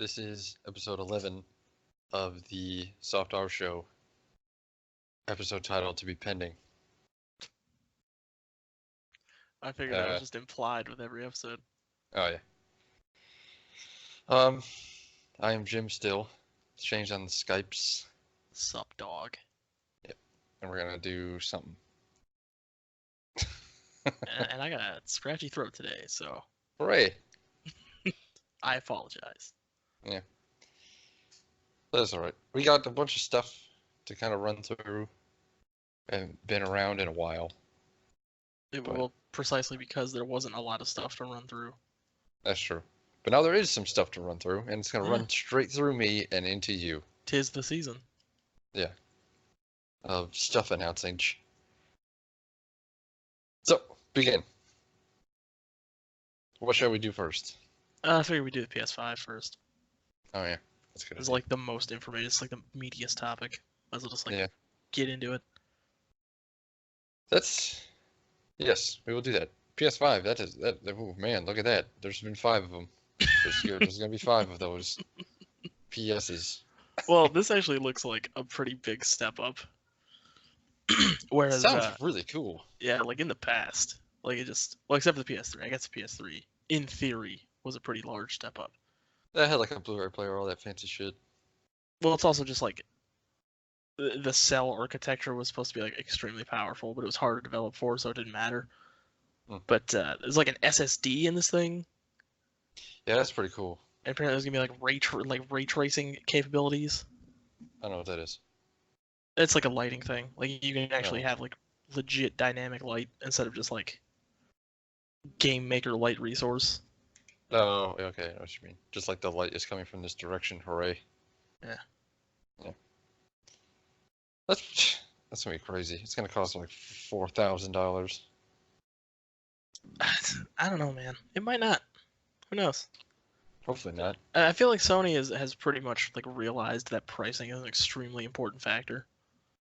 This is episode 11 of the Soft R Show, episode title to be pending. I figured that was just implied with every episode. Oh, yeah. I am Jim still. It's changed on the Skypes. Sup, dog. Yep. And we're going to do something. and I got a scratchy throat today, so Hooray! I apologize. Yeah. That's alright. We got a bunch of stuff to kind of run through. And been around in a while. Well, precisely because there wasn't a lot of stuff to run through. That's true. But now there is some stuff to run through, and it's going to run straight through me and into you. 'Tis the season. Yeah. Of stuff announcing. So, begin. What shall we do first? I figured we'd do the PS5 first. Oh, yeah. That's good. It's like the most informative. It's like the meatiest topic. Might as well just get into it. Yes, we will do that. PS5, oh man, look at that. There's been 5 of them. There's going to be 5 of those PSs. Well, this actually looks like a pretty big step up. Whereas, sounds really cool. Yeah, like in the past, like it just, well, except for the PS3. I guess the PS3, in theory, was a pretty large step up. That had like a Blu-ray player, all that fancy shit. Well, it's also just like the cell architecture was supposed to be like extremely powerful, but it was hard to develop for, so it didn't matter. But there's like an SSD in this thing. Yeah, that's pretty cool. And apparently there's gonna be like ray tracing capabilities. I don't know what that is. It's like a lighting thing. Like you can actually have like legit dynamic light instead of just like game maker light resource. Oh, okay, I know what you mean. Just like the light is coming from this direction, hooray. Yeah. Yeah. That's gonna be crazy. It's gonna cost like $4,000. I don't know, man. It might not. Who knows? Hopefully not. I feel like Sony has pretty much like realized that pricing is an extremely important factor.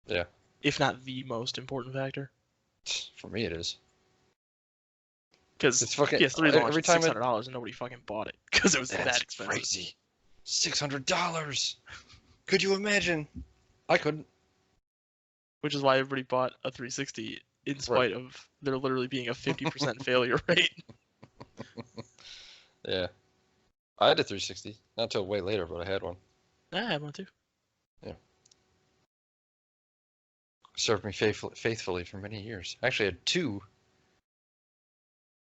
Yeah. If not the most important factor. For me, it is. Because PS3 launched at $600 and nobody fucking bought it because it was that expensive. Crazy. $600. Could you imagine? I couldn't. Which is why everybody bought a 360 in spite of there literally being a 50% failure rate. Yeah. I had a 360. Not until way later, but I had one. I had one too. Yeah. Served me faithfully for many years. Actually, I had 2.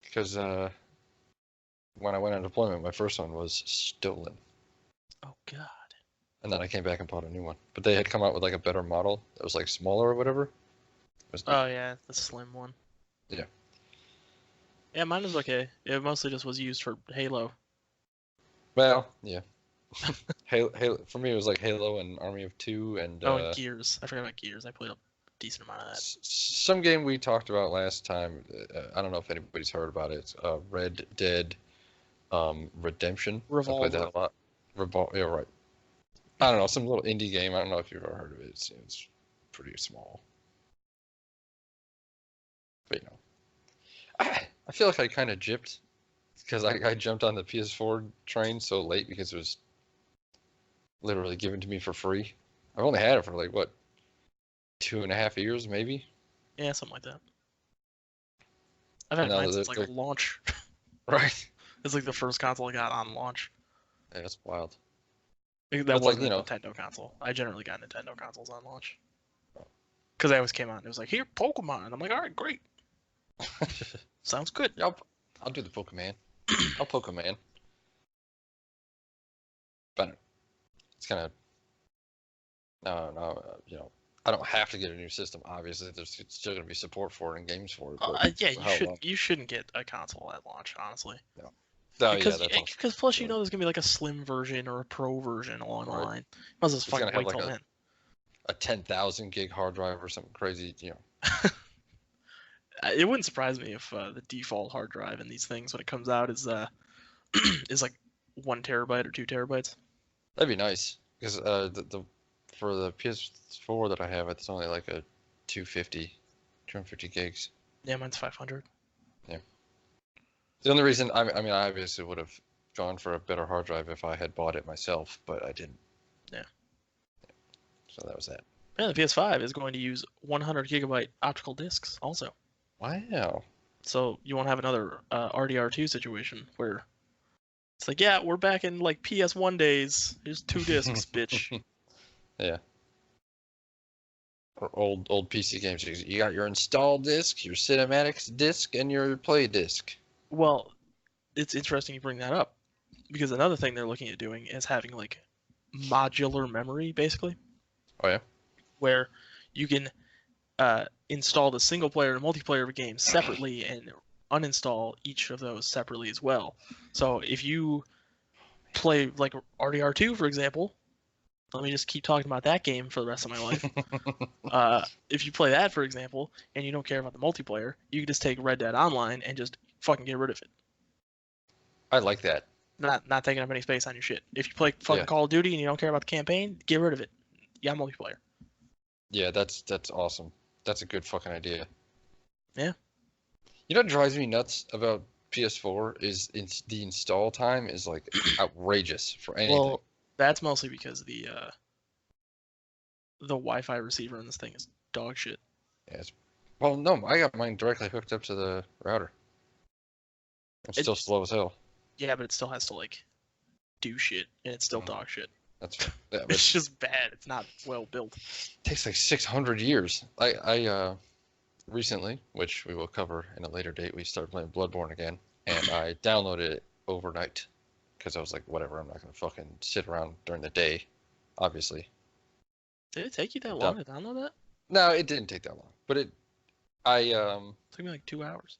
Because when I went on deployment, my first one was stolen. Oh, God. And then I came back and bought a new one. But they had come out with like a better model that was like smaller or whatever. Oh, yeah, the slim one. Yeah. Yeah, mine was okay. It mostly just was used for Halo. Well, yeah. Halo, for me, it was like Halo and Army of Two and... and Gears. I forgot about Gears. I played a decent amount of that. Some game we talked about last time, I don't know if anybody's heard about it. Red Dead Redemption. Revolver. I played that a lot. Yeah, right. I don't know, some little indie game. I don't know if you've ever heard of it. It's pretty small. But, you know. I feel like I kind of gypped because I jumped on the PS4 train so late because it was literally given to me for free. I've only had it for like, what, 2.5 years, maybe? Yeah, something like that. I've had mine since like launch. Right. It's like the first console I got on launch. Yeah, that's wild. That wasn't a Nintendo console. I generally got Nintendo consoles on launch. Because I always came on. It was like, here, Pokemon. I'm like, all right, great. Sounds good. Yep. I'll do the Pokemon. I'll Pokemon. But it's kind of... No, you know, I don't have to get a new system, obviously. There's still going to be support for it and games for it. Yeah, you shouldn't get a console at launch, honestly. No. Because plus, you know, there's going to be like a slim version or a pro version along the line. Might as well just fucking wait till then. A 10,000 gig hard drive or something crazy, you know. It wouldn't surprise me if the default hard drive in these things when it comes out is is like 1 terabyte or 2 terabytes. That'd be nice because for the PS4 that I have, it's only like a 250 gigs. Yeah, mine's 500. Yeah. The only reason I mean, I obviously would have gone for a better hard drive if I had bought it myself, but I didn't. Yeah. So that was that. And the PS5 is going to use 100 gigabyte optical discs also. Wow. So you won't have another RDR2 situation where it's like, yeah, we're back in like PS1 days. Here's 2 discs, bitch. Yeah. Or old PC games. You got your install disc, your cinematics disc, and your play disc. Well, it's interesting you bring that up because another thing they're looking at doing is having like modular memory, basically, Oh yeah. where you can install the single player and multiplayer of a game separately and uninstall each of those separately as well. So if you play like RDR2, for example, let me just keep talking about that game for the rest of my life. If you play that, for example, and you don't care about the multiplayer, you can just take Red Dead Online and just fucking get rid of it. I like that. Not taking up any space on your shit. If you play fucking Call of Duty and you don't care about the campaign, get rid of it. Yeah, multiplayer. Yeah, that's awesome. That's a good fucking idea. Yeah. You know what drives me nuts about PS4 is the install time is like outrageous for anything. Well, that's mostly because the Wi-Fi receiver in this thing is dog shit. Yeah, well, no, I got mine directly hooked up to the router. It's still slow as hell. Yeah, but it still has to like do shit, and it's still dog shit. That's yeah, It's just bad. It's not well built. It takes like 600 years. I recently, which we will cover in a later date, we started playing Bloodborne again, and I downloaded it overnight because I was like, whatever, I'm not gonna fucking sit around during the day, obviously. Did it take you that long to download that? No, it didn't take that long, but it took me like 2 hours.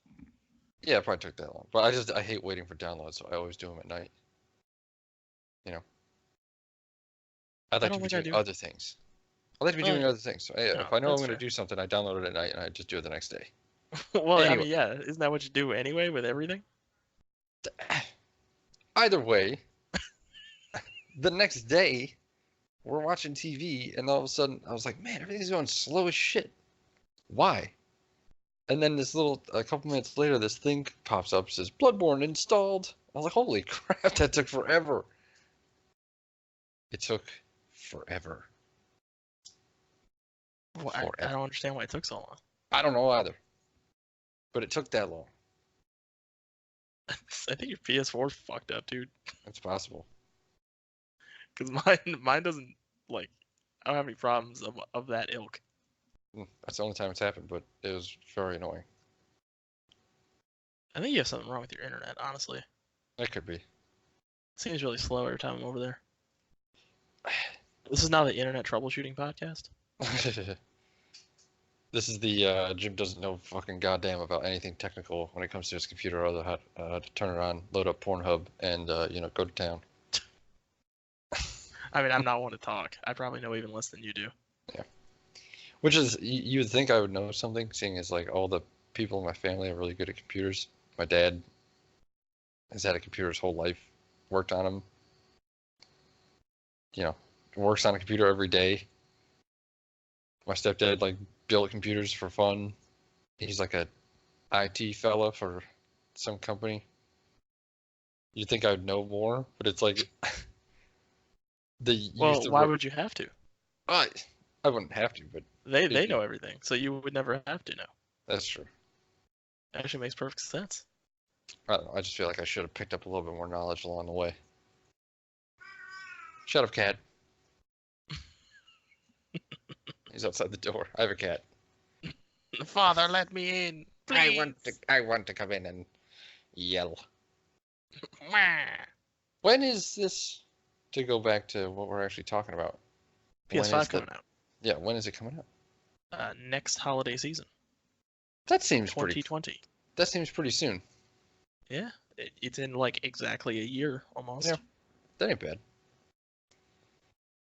Yeah, it probably took that long, but I hate waiting for downloads, so I always do them at night. You know, I'd like to be doing other things. I like to be doing other things. So if I know I'm going to do something, I download it at night and I just do it the next day. Well, anyway. I mean, yeah, isn't that what you do anyway with everything? Either way, the next day, we're watching TV, and all of a sudden, I was like, man, everything's going slow as shit. Why? And then a couple minutes later, this thing pops up, says, Bloodborne installed. I was like, holy crap, that took forever. It took forever. Well, I don't understand why it took so long. I don't know either. But it took that long. I think your PS4's fucked up, dude. It's possible. Because mine doesn't, like, I don't have any problems of that ilk. That's the only time it's happened, but it was very annoying. I think you have something wrong with your internet, honestly. That could be. It seems really slow every time I'm over there. This is not the internet troubleshooting podcast. This is the Jim doesn't know fucking goddamn about anything technical when it comes to his computer, other than how to turn it on, load up Pornhub, and go to town. I mean, I'm not one to talk. I probably know even less than you do. Yeah. Which is, you would think I would know something, seeing as like all the people in my family are really good at computers. My dad has had a computer his whole life, worked on them. Works on a computer every day. My stepdad like built computers for fun. He's like a IT fella for some company. You'd think I'd know more, but it's like why would you have to? I wouldn't have to, but they know everything, so you would never have to know. That's true. Actually makes perfect sense. I don't know. I just feel like I should have picked up a little bit more knowledge along the way. Shut up, cat. He's outside the door. I have a cat. Father, let me in. Please. I want to come in and yell. When is this, to go back to what we're actually talking about? PS5 coming out. Yeah, when is it coming out? Next holiday season. That seems 2020. That seems pretty soon. Yeah, it's in like exactly a year almost. Yeah, that ain't bad.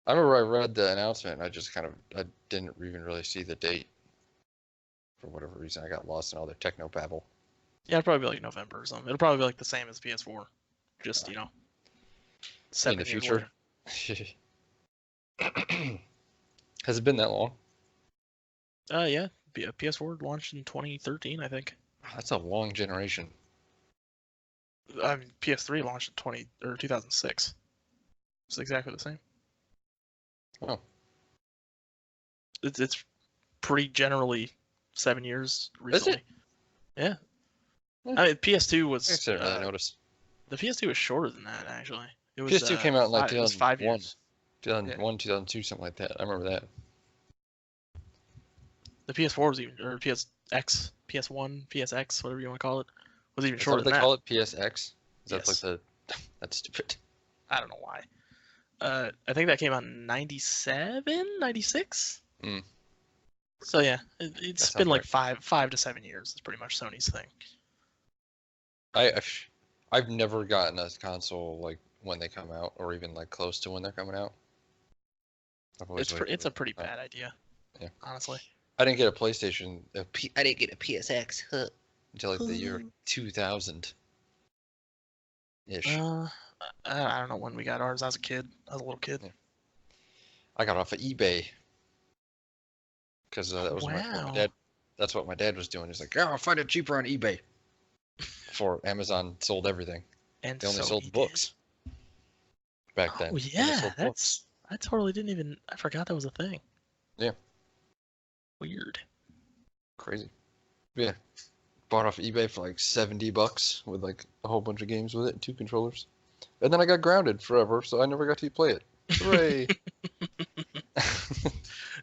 I remember I read the announcement and I didn't even really see the date. For whatever reason, I got lost in all their techno babble. Yeah, it'll probably be like November or something. It'll probably be like the same as PS4. Just, 7 in the future. Has it been that long? Yeah. PS4 launched in 2013, I think. That's a long generation. PS3 launched in 2006. It's exactly the same. Oh. It's pretty generally 7 years Is recently. it? Yeah. Hmm. I mean, PS2 I was didn't really notice. the PS2 was shorter than that actually. It was PS2 came out in like it was 5 2001, years. 2001, 2002, something like that. I remember that. The PS4 was even, or PSX, PS1, PSX, whatever you want to call it, was even Is that shorter what than they that. call it? PSX? Is that like Yes. the? That's stupid. I don't know why. I think that came out in 97, 96. Mm. So yeah, That it's sounds been like right. 5 to 7 years. It's pretty much Sony's thing. I've never gotten a console like when they come out, or even like close to when they're coming out. I've always waited It's for a it. pretty bad idea, Yeah. honestly. I didn't get a PlayStation. I didn't get a PSX until like the year 2000 ish. I don't know when we got ours. I was a kid. I was a little kid. Yeah. I got off of eBay because that was what my Wow. dad. That's what my dad was doing. He's like, "Oh, I'll find it cheaper on eBay." Before Amazon sold everything, And they only so sold he did. books back then. Oh They only yeah, sold books. I totally didn't even. I forgot that was a thing. Yeah, Weird. crazy. Yeah, bought off eBay for like $70 with like a whole bunch of games with it and 2 controllers. And then I got grounded forever, so I never got to play it. Hooray!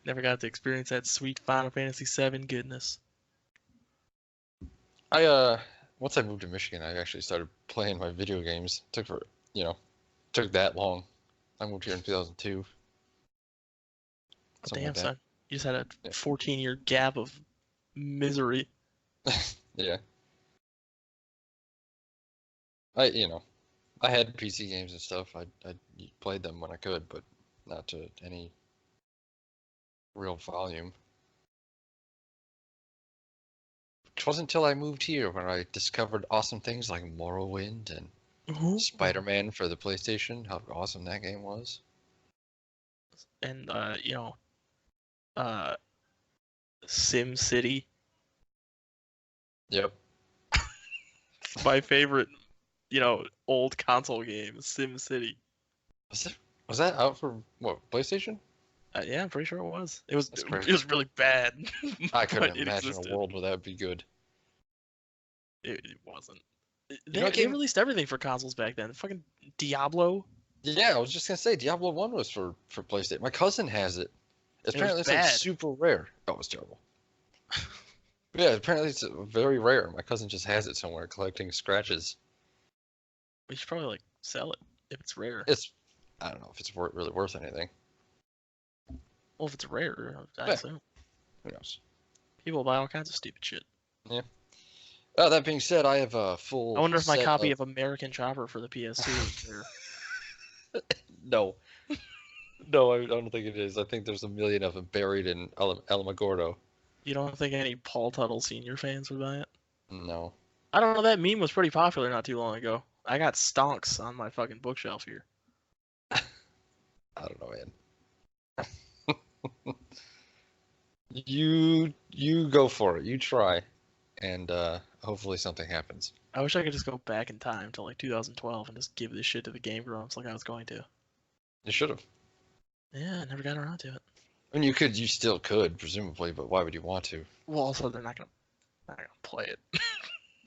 Never got to experience that sweet Final Fantasy VII goodness. I once I moved to Michigan, I actually started playing my video games. Took that long. I moved here in 2002. Oh, Something damn, like that. son. You just had a Yeah. 14-year gap of misery. Yeah. I had PC games and stuff. I played them when I could, but not to any real volume. It wasn't until I moved here when I discovered awesome things like Morrowind and Ooh. Spider-Man for the PlayStation. How awesome that game was. And uh, Sim City. Yep. My favorite, old console game, Sim City. Was that out for what, PlayStation? Yeah, I'm pretty sure it was. It was That's it crazy. was really bad, I but couldn't it imagine a existed. world where that would be good. It wasn't. You know what They game? released everything for consoles back then. Fucking Diablo. Yeah, I was just gonna say Diablo 1 was for PlayStation. My cousin has it. It was Apparently it's like bad. super rare. Oh, it was terrible. Yeah, apparently it's very rare. My cousin just has it somewhere collecting scratches. We should probably like sell it if it's rare. I don't know if it's really worth anything. Well, if it's rare, I Yeah. assume Who knows? people buy all kinds of stupid shit. Yeah. That being said, I have a full I wonder if my set copy of... of American Chopper for the PS2 is there. No. No, I don't think it is. I think there's a million of them buried in Alamogordo. You don't think any Paul Tuttle Senior fans would buy it? No. I don't know. That meme was pretty popular not too long ago. I got stonks on my fucking bookshelf here. I don't know, man. You go for it. You try, and hopefully something happens. I wish I could just go back in time to like 2012 and just give this shit to the Game Grumps like I was going to. You should have. Yeah, I never got around to it. I mean, you still could, presumably, but why would you want to? Well, also they're not gonna play it.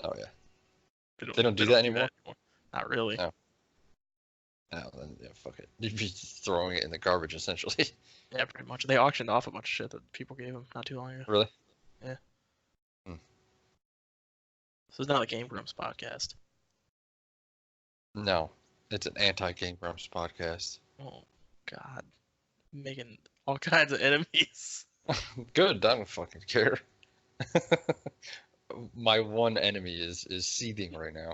Oh yeah. They don't do that anymore? Not really. No. Oh, then yeah, fuck it. You'd be throwing it in the garbage essentially. Yeah, pretty much. They auctioned off a bunch of shit that people gave them not too long ago. Really? Yeah. Hmm. So it's not a Game Grumps podcast. No, it's an anti-Game Grumps podcast. Oh God, making all kinds of enemies. Good, I don't fucking care. My one enemy is seething right now.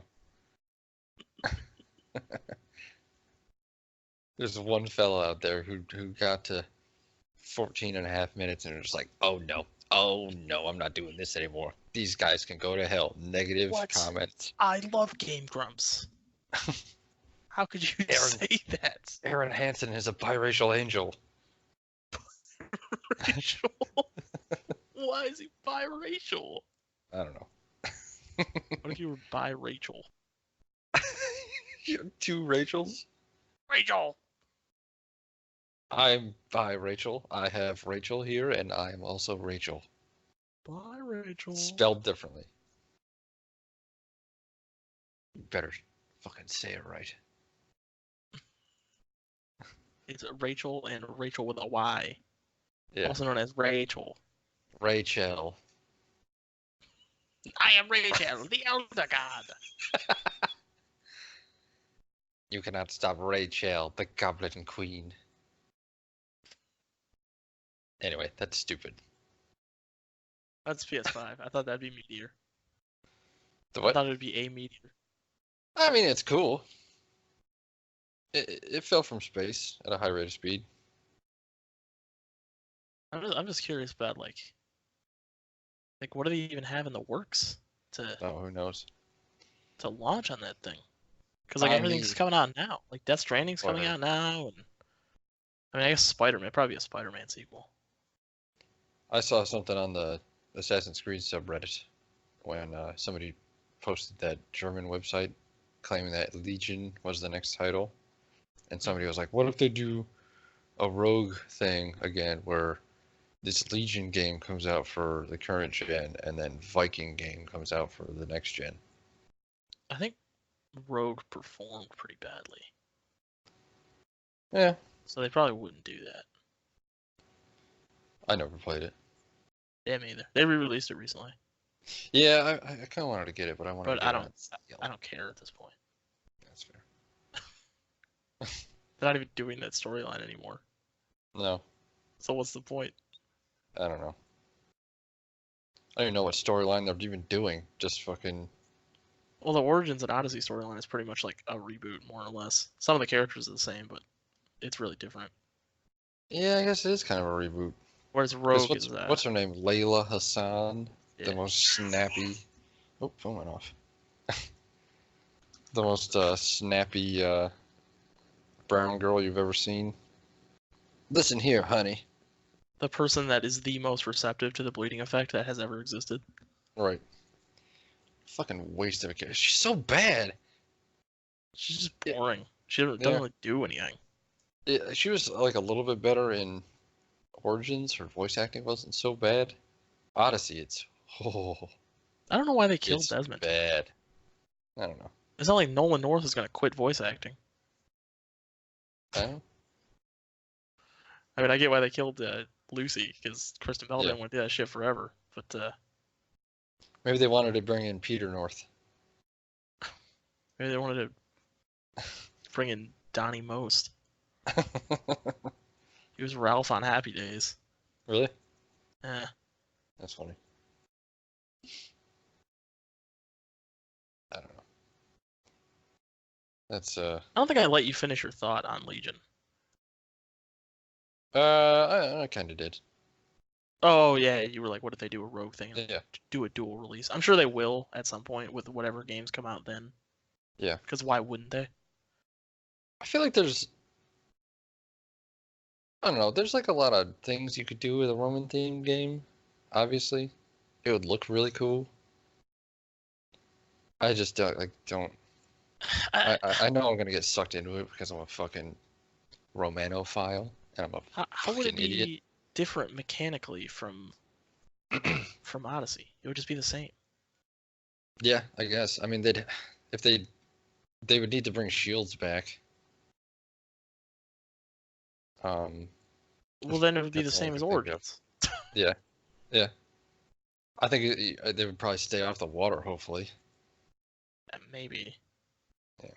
There's one fella out there who got to 14 and a half minutes and was just like, oh no, I'm not doing this anymore. These guys can go to hell. Negative What? comments. I love Game Grumps. How could you say that? Aaron Hansen is a biracial angel. Biracial? Why is he biracial? I don't know. What if you were bi-Rachel? You have two Rachels? Rachel. I'm by Rachel. I have Rachel here, and I am also Rachel. Bye, Rachel. Spelled differently. You better fucking say it right. It's Rachel and Rachel with a Y, Yeah. also known as Rachel. Rachel. I am Rachel, the Elder God. You cannot stop Rachel, the Goblin Queen. Anyway, that's stupid. That's PS5. I thought that'd be Meteor. The I what? thought it'd be a Meteor. I mean, it's cool. It fell from space at a high rate of speed. I'm just curious about like what do they even have in the works to Oh, who knows? launch on that thing? Because like I everything's mean- coming out now. Like Death Stranding's coming Right. out now, and I mean I guess Spider-Man, probably a Spider-Man sequel. I saw something on the Assassin's Creed subreddit when somebody posted that German website claiming that Legion was the next title. And somebody was like, what if they do a rogue thing again where this Legion game comes out for the current gen and then Viking game comes out for the next gen? I think Rogue performed pretty badly, Yeah, so they probably wouldn't do that. I never played it. Yeah, me either. They re-released it recently, Yeah, I kind of wanted to get it, but I wanted but to get I it don't. on stealth. I don't care at this point. That's fair. They're not even doing that storyline anymore. No, So what's the point? I don't know. I don't even know what storyline they're even doing. Just fucking. Well, the Origins and Odyssey storyline is pretty much like a reboot, more or less. Some of the characters are the same, but it's really different. Yeah, I guess it is kind of a reboot. Whereas 'Cause Rogue what's, is what's her name? Layla Hassan, yeah. the most snappy. Oh, phone went off. The most snappy brown girl you've ever seen. Listen here, honey. The person that is the most receptive to the bleeding effect that has ever existed. Right. Fucking waste of a character. She's so bad. She's just Yeah. boring. She doesn't Yeah. really do anything. She was like a little bit better in Origins. Her voice acting wasn't so bad. Odyssey, it's I don't know why they killed it's Desmond. bad. I don't know. It's not like Nolan North is gonna quit voice acting. I I mean, I get why they killed Lucy because Kristen Bell Yeah. didn't want to do that shit forever. But Maybe they wanted to bring in Peter North. maybe they wanted to bring in Donnie Most. He was Ralph on Happy Days. Really? Eh. That's funny. I don't know. That's I don't think I let you finish your thought on Legion. I kind of did. Oh yeah, you were like, what if they do a Rogue thing and Yeah. do a dual release? I'm sure they will at some point with whatever games come out then. Yeah. Because why wouldn't they? I feel like there's, I don't know, there's like a lot of things you could do with a Roman themed game. Obviously, it would look really cool. I just don't. I know I'm gonna get sucked into it because I'm a fucking Romanophile and I'm a How would it fucking be idiot. different mechanically from Odyssey? It would just be the same. Yeah, I guess. I mean, if they would need to bring shields back. Well, then it would be the That's all I same as can think of. Origins. Yeah. I think they would probably stay off the water, hopefully. Maybe. Yeah.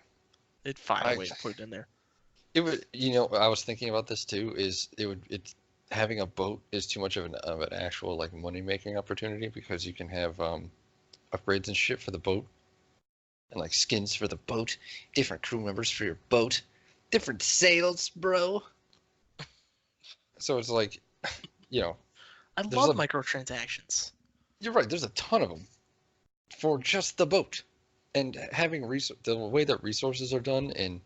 They'd find I- a way to put it in there. It would, I was thinking about this too, it's having a boat is too much of an actual like money making opportunity because you can have upgrades and shit for the boat and like skins for the boat, different crew members for your boat, different sails, bro. So it's like, I There's love a- microtransactions. you're right, there's a ton of them for just the boat. And having the way that resources are done in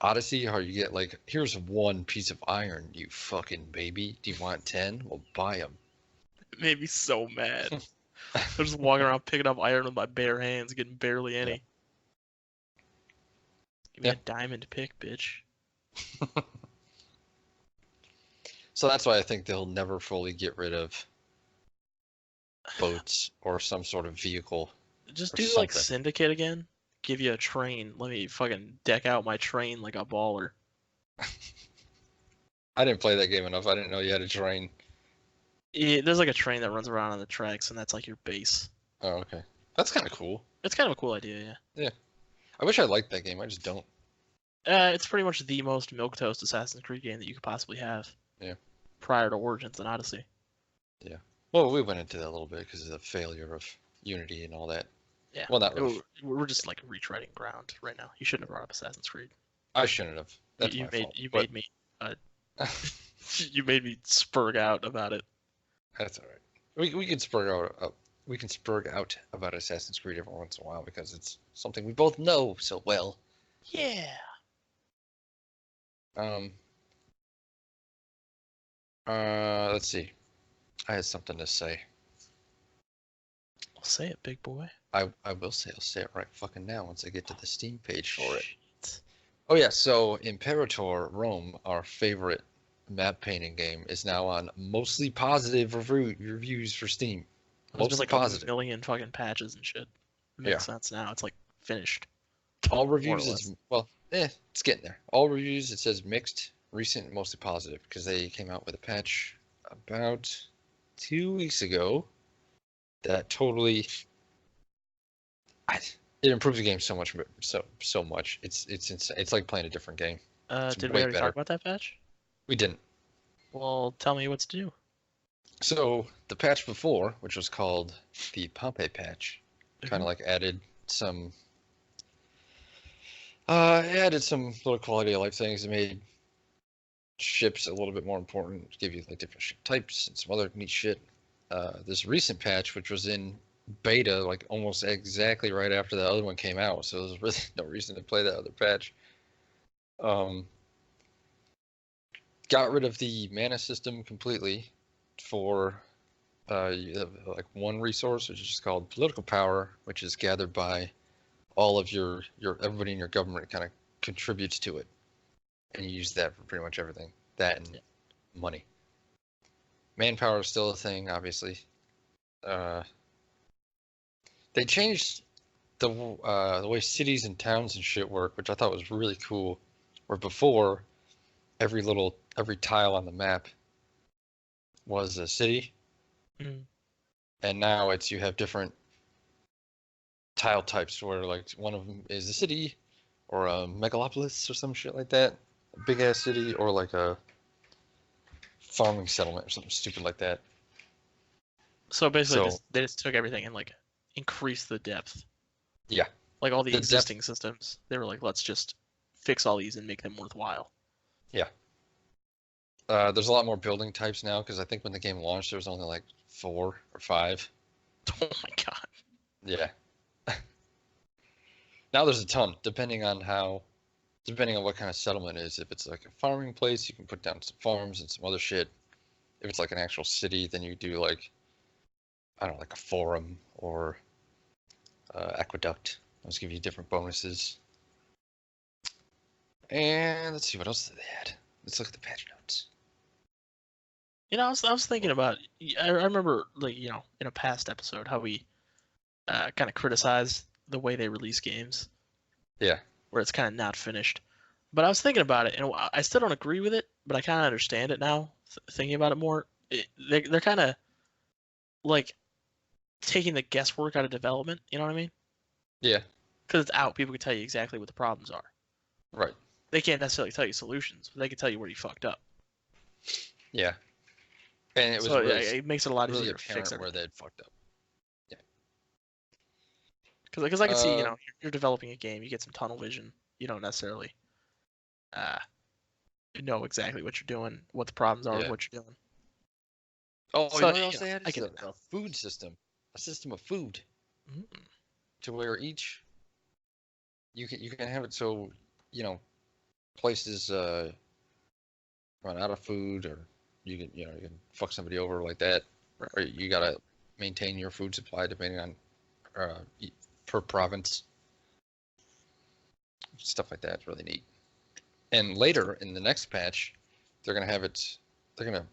Odyssey, how you get like, here's one piece of iron, you fucking baby. Do you want 10? Well, buy them. It made me so mad. I'm just walking around picking up iron with my bare hands, getting barely any. Give me Yeah. a diamond pick, bitch. So that's why I think they'll never fully get rid of boats or some sort of vehicle Just or do like something. Syndicate again. Give you a train. Let me fucking deck out my train like a baller. I didn't play that game enough. I didn't know you had a train. There's like a train that runs around on the tracks, and that's like your base. Oh, okay. That's kind of cool. It's kind of a cool idea, yeah. I wish I liked that game. I just don't. It's pretty much the most milquetoast Assassin's Creed game that you could possibly have. Yeah. Prior to Origins and Odyssey. Well, we went into that a little bit because of the failure of Unity and all that. Yeah. Well, not really. We're just like retreading ground right now. You shouldn't have brought up Assassin's Creed. I shouldn't have. That's you my made fault. you but made me you made me spurg out about it. That's all right. We can spurg out. We can spurg out about Assassin's Creed every once in a while because it's something we both know so well. Yeah. Let's see. I had something to say. I'll say it, big boy. I will say. I'll say it right fucking now once I get to the Steam page for it. Shit. Oh yeah, so Imperator Rome, our favorite map painting game, is now on mostly positive reviews for Steam. There's been Mostly like positive. a million fucking patches and shit. Makes Yeah. sense now. It's like finished. All More or reviews less. is well, it's getting there. All reviews it says mixed, recent, mostly positive because they came out with a patch about 2 weeks ago that totally it improves the game so much, so much. It's insane. It's like playing a different game. It's Did we way already better. talk about that patch? We didn't. Well, tell me what to do. So the patch before, which was called the Pompeii patch, kind of like added some little quality of life things. It made ships a little bit more important, give you like different ship types and some other neat shit. This recent patch, which was in beta, like almost exactly right after the other one came out, so there's really no reason to play that other patch. Got rid of the mana system completely for you have, like one resource, which is just called political power, which is gathered by all of your everybody in your government kind of contributes to it, and you use that for pretty much everything. That and money. Manpower is still a thing, obviously. They changed the way cities and towns and shit work, which I thought was really cool. Where before, every tile on the map was a city, and now it's you have different tile types where like one of them is a city, or a megalopolis or some shit like that, a big ass city, or like a farming settlement or something stupid like that. So basically, So- they just took everything and like increased the depth. Yeah. Like all the The depth- existing systems, they were like, let's just fix all these and make them worthwhile. There's a lot more building types now because I think when the game launched there was only like 4 or 5. Oh my god. Yeah. Now there's a ton, depending on what kind of settlement it is. If it's like a farming place, you can put down some farms and some other shit. If it's like an actual city, then you do like, I don't know, like a forum or aqueduct. Those give you different bonuses. And let's see what else they had. Let's look at the patch notes. You know, I was thinking about. I remember, like, you know, in a past episode, how we kind of criticized the way they release games. Yeah. Where it's kind of not finished. But I was thinking about it, and I still don't agree with it, but I kind of understand it now. Thinking about it more, they're kind of like taking the guesswork out of development. You know what I mean? Yeah. Because it's out, people can tell you exactly what the problems are. Right. They can't necessarily tell you solutions, but they can tell you where you fucked up. Yeah. And it was So really, yeah, it makes it a lot really easier to fix apparent where everything. they'd fucked up. Because I can see, you know, you're developing a game, you get some tunnel vision. You don't necessarily know exactly what you're doing, what the problems are, Yeah. what you're doing. Oh, So, you know what you else know, they had? I get Is it a food system. A system of food. Mm. To where each you can have it so, you know, places run out of food, or you can fuck somebody over like that, Right. or you gotta maintain your food supply depending on per province. Stuff like that is really neat. And later in the next patch, they're gonna have it. They're gonna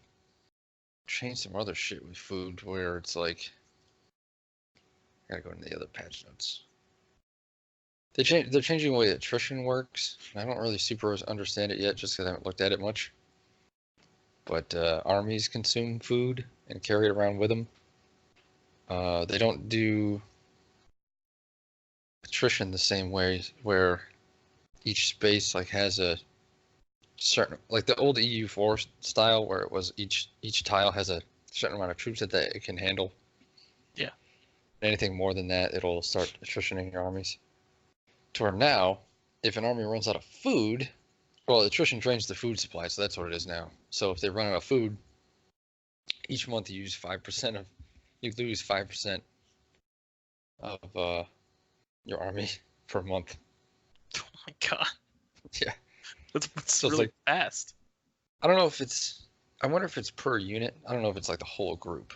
change some other shit with food where it's like. I gotta go into the other patch notes. They're changing the way attrition works. I don't really super understand it yet, just because I haven't looked at it much. But armies consume food and carry it around with them. They don't do attrition the same way, where each space like has a certain, like the old EU4 style, where it was each tile has a certain amount of troops that it can handle. Yeah. Anything more than that, it'll start attritioning your armies. To where now, if an army runs out of food, well, attrition drains the food supply, so that's what it is now. So if they run out of food, each month you lose 5% of your army per month. Oh my god. Yeah. That's So it's really like- fast. I don't know if it's. I wonder if it's per unit. I don't know if it's like the whole group.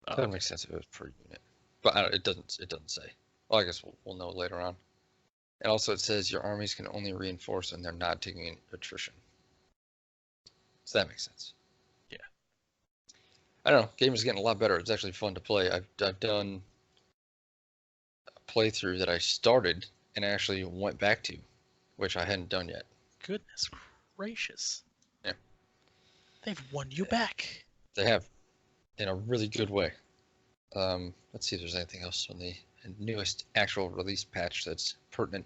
Oh, That would make sense if it was per unit, but it doesn't. It doesn't say. Well, I guess we'll know later on. And also, it says your armies can only reinforce when they're not taking in attrition. So that makes sense. Yeah. I don't know. Game is getting a lot better. It's actually fun to play. I've done a playthrough that I started and actually went back to, which I hadn't done yet. goodness gracious. Yeah. They've won you back. They have, in a really good way. Let's see if there's anything else on the newest actual release patch that's pertinent.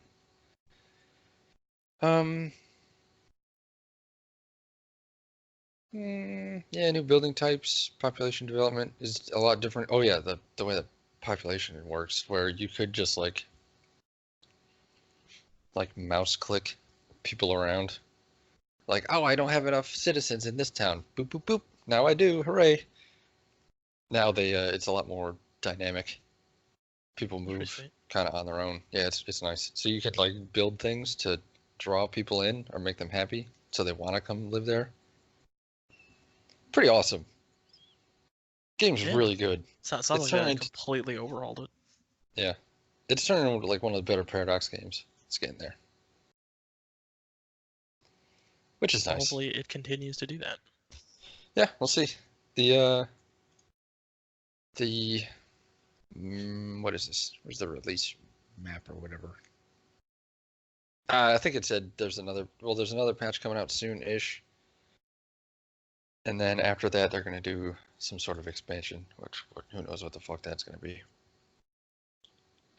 Yeah, new building types, population development is a lot different. Oh yeah, the way the population works, where you could just like mouse click people around. Like, oh, I don't have enough citizens in this town. Boop boop boop. Now I do. Hooray! Now it's a lot more dynamic. People move Interesting. kind of on their own. Yeah, it's nice. So you could like build things to draw people in or make them happy, so they want to come live there. Pretty awesome. Game's Yeah. really good. Sounds It's like they turned- completely overhauled it. Yeah, it's turning into like one of the better Paradox games. It's getting there, which is nice. Hopefully it continues to do that. Yeah, we'll see. The what is this? Where's the release map or whatever? I think it said there's another patch coming out soon-ish. And then after that, they're going to do some sort of expansion, which who knows what the fuck that's going to be.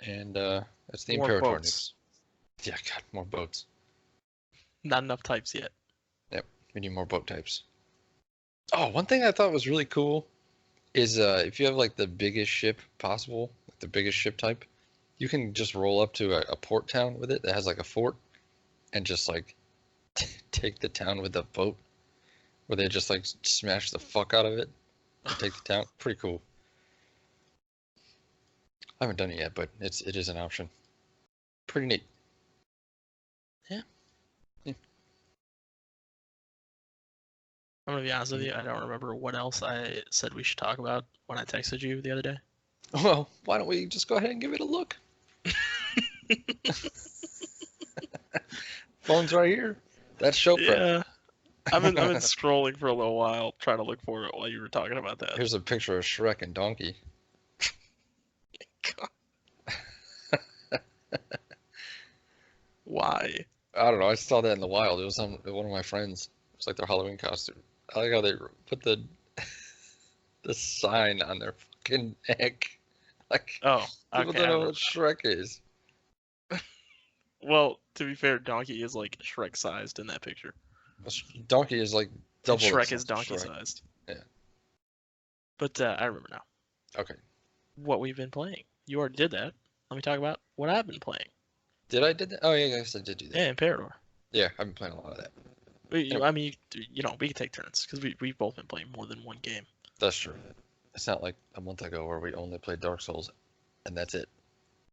And that's the More Imperator boats. news. Yeah, God, more boats. Not enough types yet. We need more boat types. Oh, one thing I thought was really cool is if you have like the biggest ship possible, like the biggest ship type, you can just roll up to a port town with it that has like a fort and just like take the town with the boat, where they just like smash the fuck out of it and take the town. Pretty cool. I haven't done it yet, but it is an option. Pretty neat. I'm gonna be honest with you, I don't remember what else I said we should talk about when I texted you the other day. Well, why don't we just go ahead and give it a look? Phone's right here. That's show prep. Yeah. I've been scrolling for a little while trying to look for it while you were talking about that. Here's a picture of Shrek and Donkey. Why? I don't know. I saw that in the wild. It was on one of my friends. It was like their Halloween costume. I like how they put the sign on their fucking neck. Like Oh, people okay. don't I know know. what Shrek is. Well, to be fair, Donkey is like Shrek sized in that picture. Donkey is like And double. the Shrek size is of donkey Shrek. sized. Yeah. But I remember now Okay. what we've been playing. You already did that. Let me talk about what I've been playing. Did I did that? Oh yeah, I guess I did do that. Yeah, Imperador. Yeah, I've been playing a lot of that. I mean, you know, we can take turns because we've both been playing more than one game. That's true. It's not like a month ago where we only played Dark Souls, and that's it.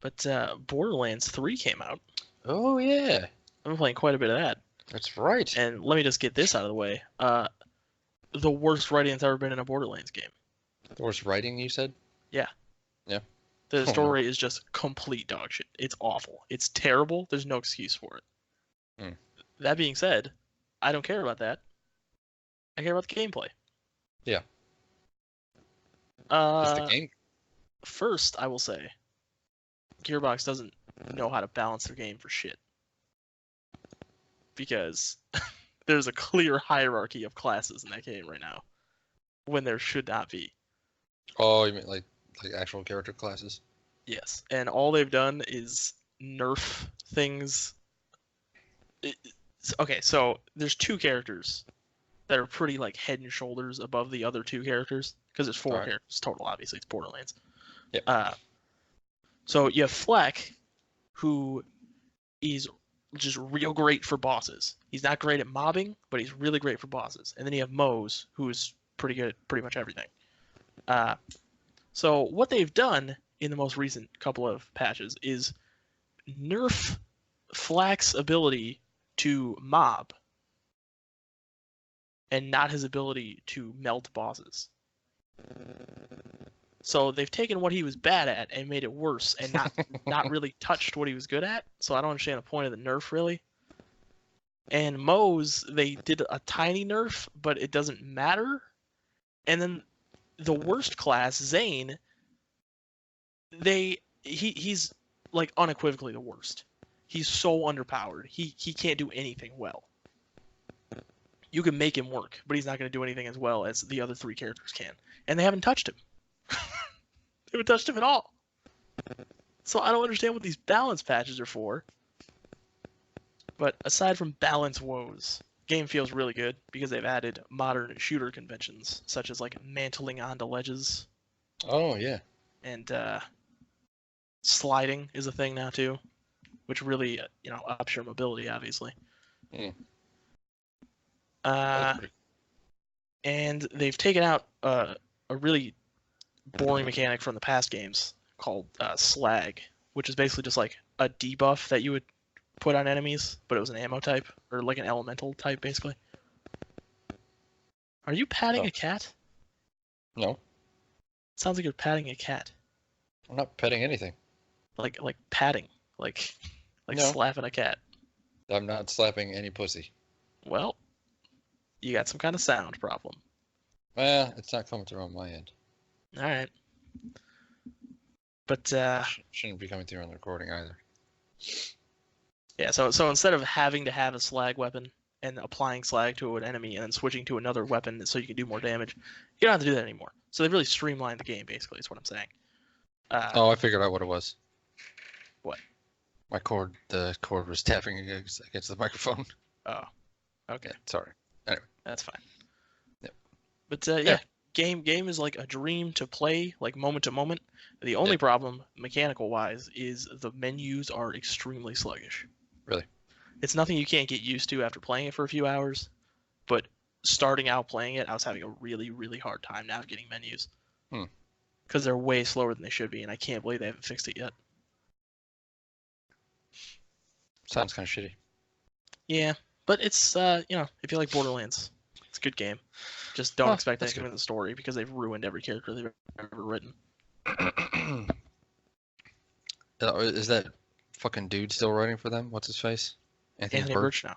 But Borderlands 3 came out. Oh yeah, I've been playing quite a bit of that. that's right. And let me just get this out of the way. The worst writing that's ever been in a Borderlands game. The worst writing, you said? Yeah. Yeah. The Oh, no. story is just complete dog shit. It's awful. It's terrible. There's no excuse for it. Hmm. That being said, I don't care about that. I care about the gameplay. Yeah. Just the Uh, game. First, I will say, Gearbox doesn't know how to balance their game for shit. Because there's a clear hierarchy of classes in that game right now, when there should not be. Oh, you mean like actual character classes? Yes, and all they've done is nerf things. Okay, so there's two characters that are pretty like head and shoulders above the other two characters because there's four Alright. characters total. Obviously, it's Borderlands. Yep. So you have Fleck, who is just real great for bosses. He's not great at mobbing, but he's really great for bosses. And then you have Mose, who is pretty good at pretty much everything. So what they've done in the most recent couple of patches is nerf Flack's ability to mob and not his ability to melt bosses. So they've taken what he was bad at and made it worse and not really touched what he was good at. So I don't understand the point of the nerf really. And Mose, they did a tiny nerf, but it doesn't matter. And then the worst class, Zane, he's like unequivocally the worst. He's so underpowered. He can't do anything well. You can make him work, but he's not going to do anything as well as the other three characters can. And they haven't touched him. They haven't touched him at all. So I don't understand what these balance patches are for. But aside from balance woes, game feels really good because they've added modern shooter conventions, such as like mantling onto ledges. Oh yeah. And sliding is a thing now too, which really ups your mobility, obviously. Mm. And they've taken out a really boring mechanic from the past games called slag, which is basically just like a debuff that you would put on enemies, but it was an ammo type or like an elemental type, basically. Are you patting a cat? No, Sounds like you're patting a cat. I'm not petting anything. Like patting, like No. slapping a cat. I'm not slapping any pussy. Well, you got some kind of sound problem. It's not coming through on my end. All right. But Shouldn't be coming through on the recording either. yeah, so instead of having to have a slag weapon and applying slag to an enemy and then switching to another weapon so you can do more damage, you don't have to do that anymore. So they've really streamlined the game, basically, is what I'm saying. Oh, I figured out what it was. What? The cord was tapping against the microphone. Oh, okay. Sorry. That's fine. Yep. But Yeah. game is like a dream to play, like moment to moment. The only problem, mechanical wise, is the menus are extremely sluggish. Really? It's nothing you can't get used to after playing it for a few hours, but starting out playing it, I was having a really, really hard time navigating menus. Because they're way slower than they should be, and I can't believe they haven't fixed it yet. Sounds kind of shitty. Yeah, but it's if you like Borderlands, it's a good game. Just don't expect that's anything in the story because they've ruined every character they've ever written. Is that fucking dude still writing for them? What's his face? Anthony Birch now.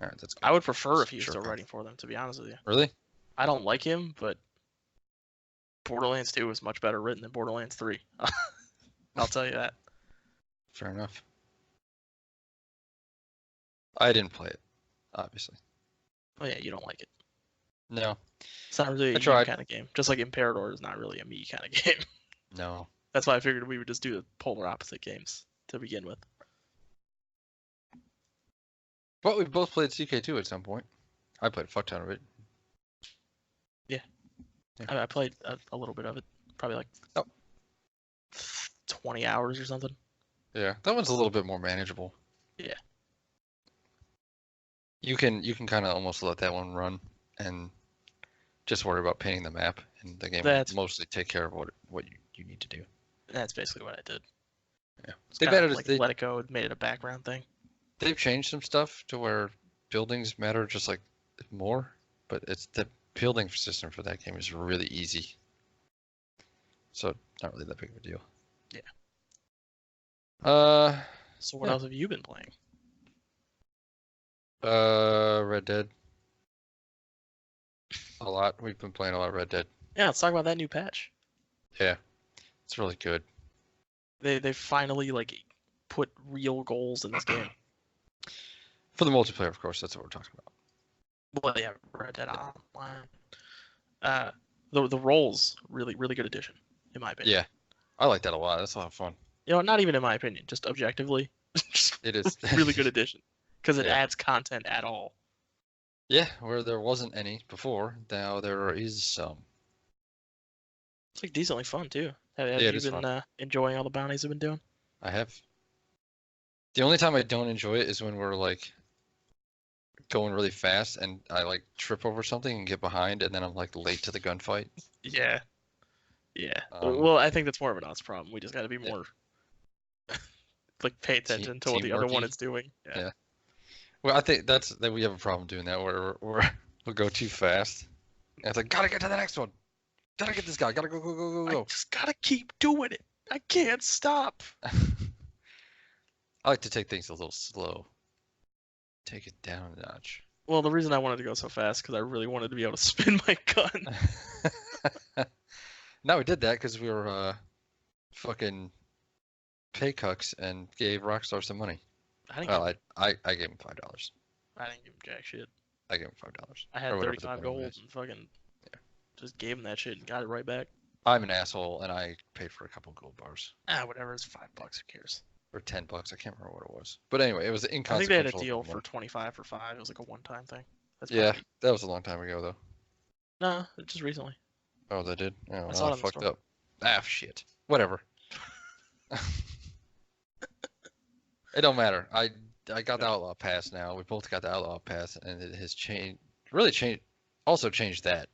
All right, that's good. I would prefer if he was Sure. still writing for them, to be honest with you. Really? I don't like him, but Borderlands 2 is much better written than Borderlands 3. I'll tell you that. Fair enough. I didn't play it, obviously. Oh yeah, you don't like it. No. It's not really a I you tried. kind of game. Just like Imperador is not really a me kind of game. No. That's why I figured we would just do the polar opposite games to begin with. But we both played CK2 at some point. I played a fuck ton of it. I played a little bit of it, probably like 20 hours or something. Yeah, that one's a little bit more manageable. Yeah. You can kind of almost let that one run and just worry about painting the map, and the game will mostly take care of what you need to do. That's basically what I did. Yeah, They've added like let it go, made it a background thing. They've changed some stuff to where buildings matter just like more, but it's the building system for that game is really easy. So not really that big of a deal. Uh, So what Yeah. else have you been playing? Red Dead. A lot. We've been playing a lot of Red Dead. Yeah, let's talk about that new patch. Yeah, it's really good. They finally like put real goals in this game. For the multiplayer, of course, that's what we're talking about. Well, yeah, Red Dead Online. Uh, the roles really good addition, in my opinion. Yeah, I like that a lot. That's a lot of fun. You know, not even in my opinion, just objectively, just It is. really good addition because it Yeah. adds content at all. Yeah, where there wasn't any before, now there is some. It's like decently fun too. Have Yeah, it you is been fun. enjoying all the bounties I've been doing? I have. The only time I don't enjoy it is when we're like going really fast and I like trip over something and get behind and then I'm like late to the gunfight. Yeah, yeah. Um, Well, I think that's more of an us problem. We just got to be Yeah. more like pay attention to what the other one teamworky. is doing. Yeah. Yeah. Well, I think that we have a problem doing that where we'll go too fast. And it's like, gotta get to the next one. Gotta get this guy. Gotta go. I just gotta keep doing it. I can't stop. I like to take things a little slow. Take it down a notch. Well, the reason I wanted to go so fast because I really wanted to be able to spin my gun. No, we did that because we were fucking pay cucks and gave Rockstar some money. I didn't. Well, I gave him $5. I didn't give him jack shit. I gave him $5. I had or whatever the 35 minimum gold is. and fucking just gave him that shit and got it right back. I'm an asshole and I paid for a couple gold bars Whatever. It's $5. Who cares? or $10. I can't remember what it was. But anyway, it was I think inconsequential. they had a deal for amount. 25 for 5. It was like a one-time thing. That's Yeah, probably... that was a long time ago though. No, just recently. Oh, they did. Oh, I well, saw it I on the fucked store. up. Ah, shit. Whatever. It don't matter. I got the Outlaw Pass now. We both got the Outlaw Pass, and it has changed. Really changed. Also changed that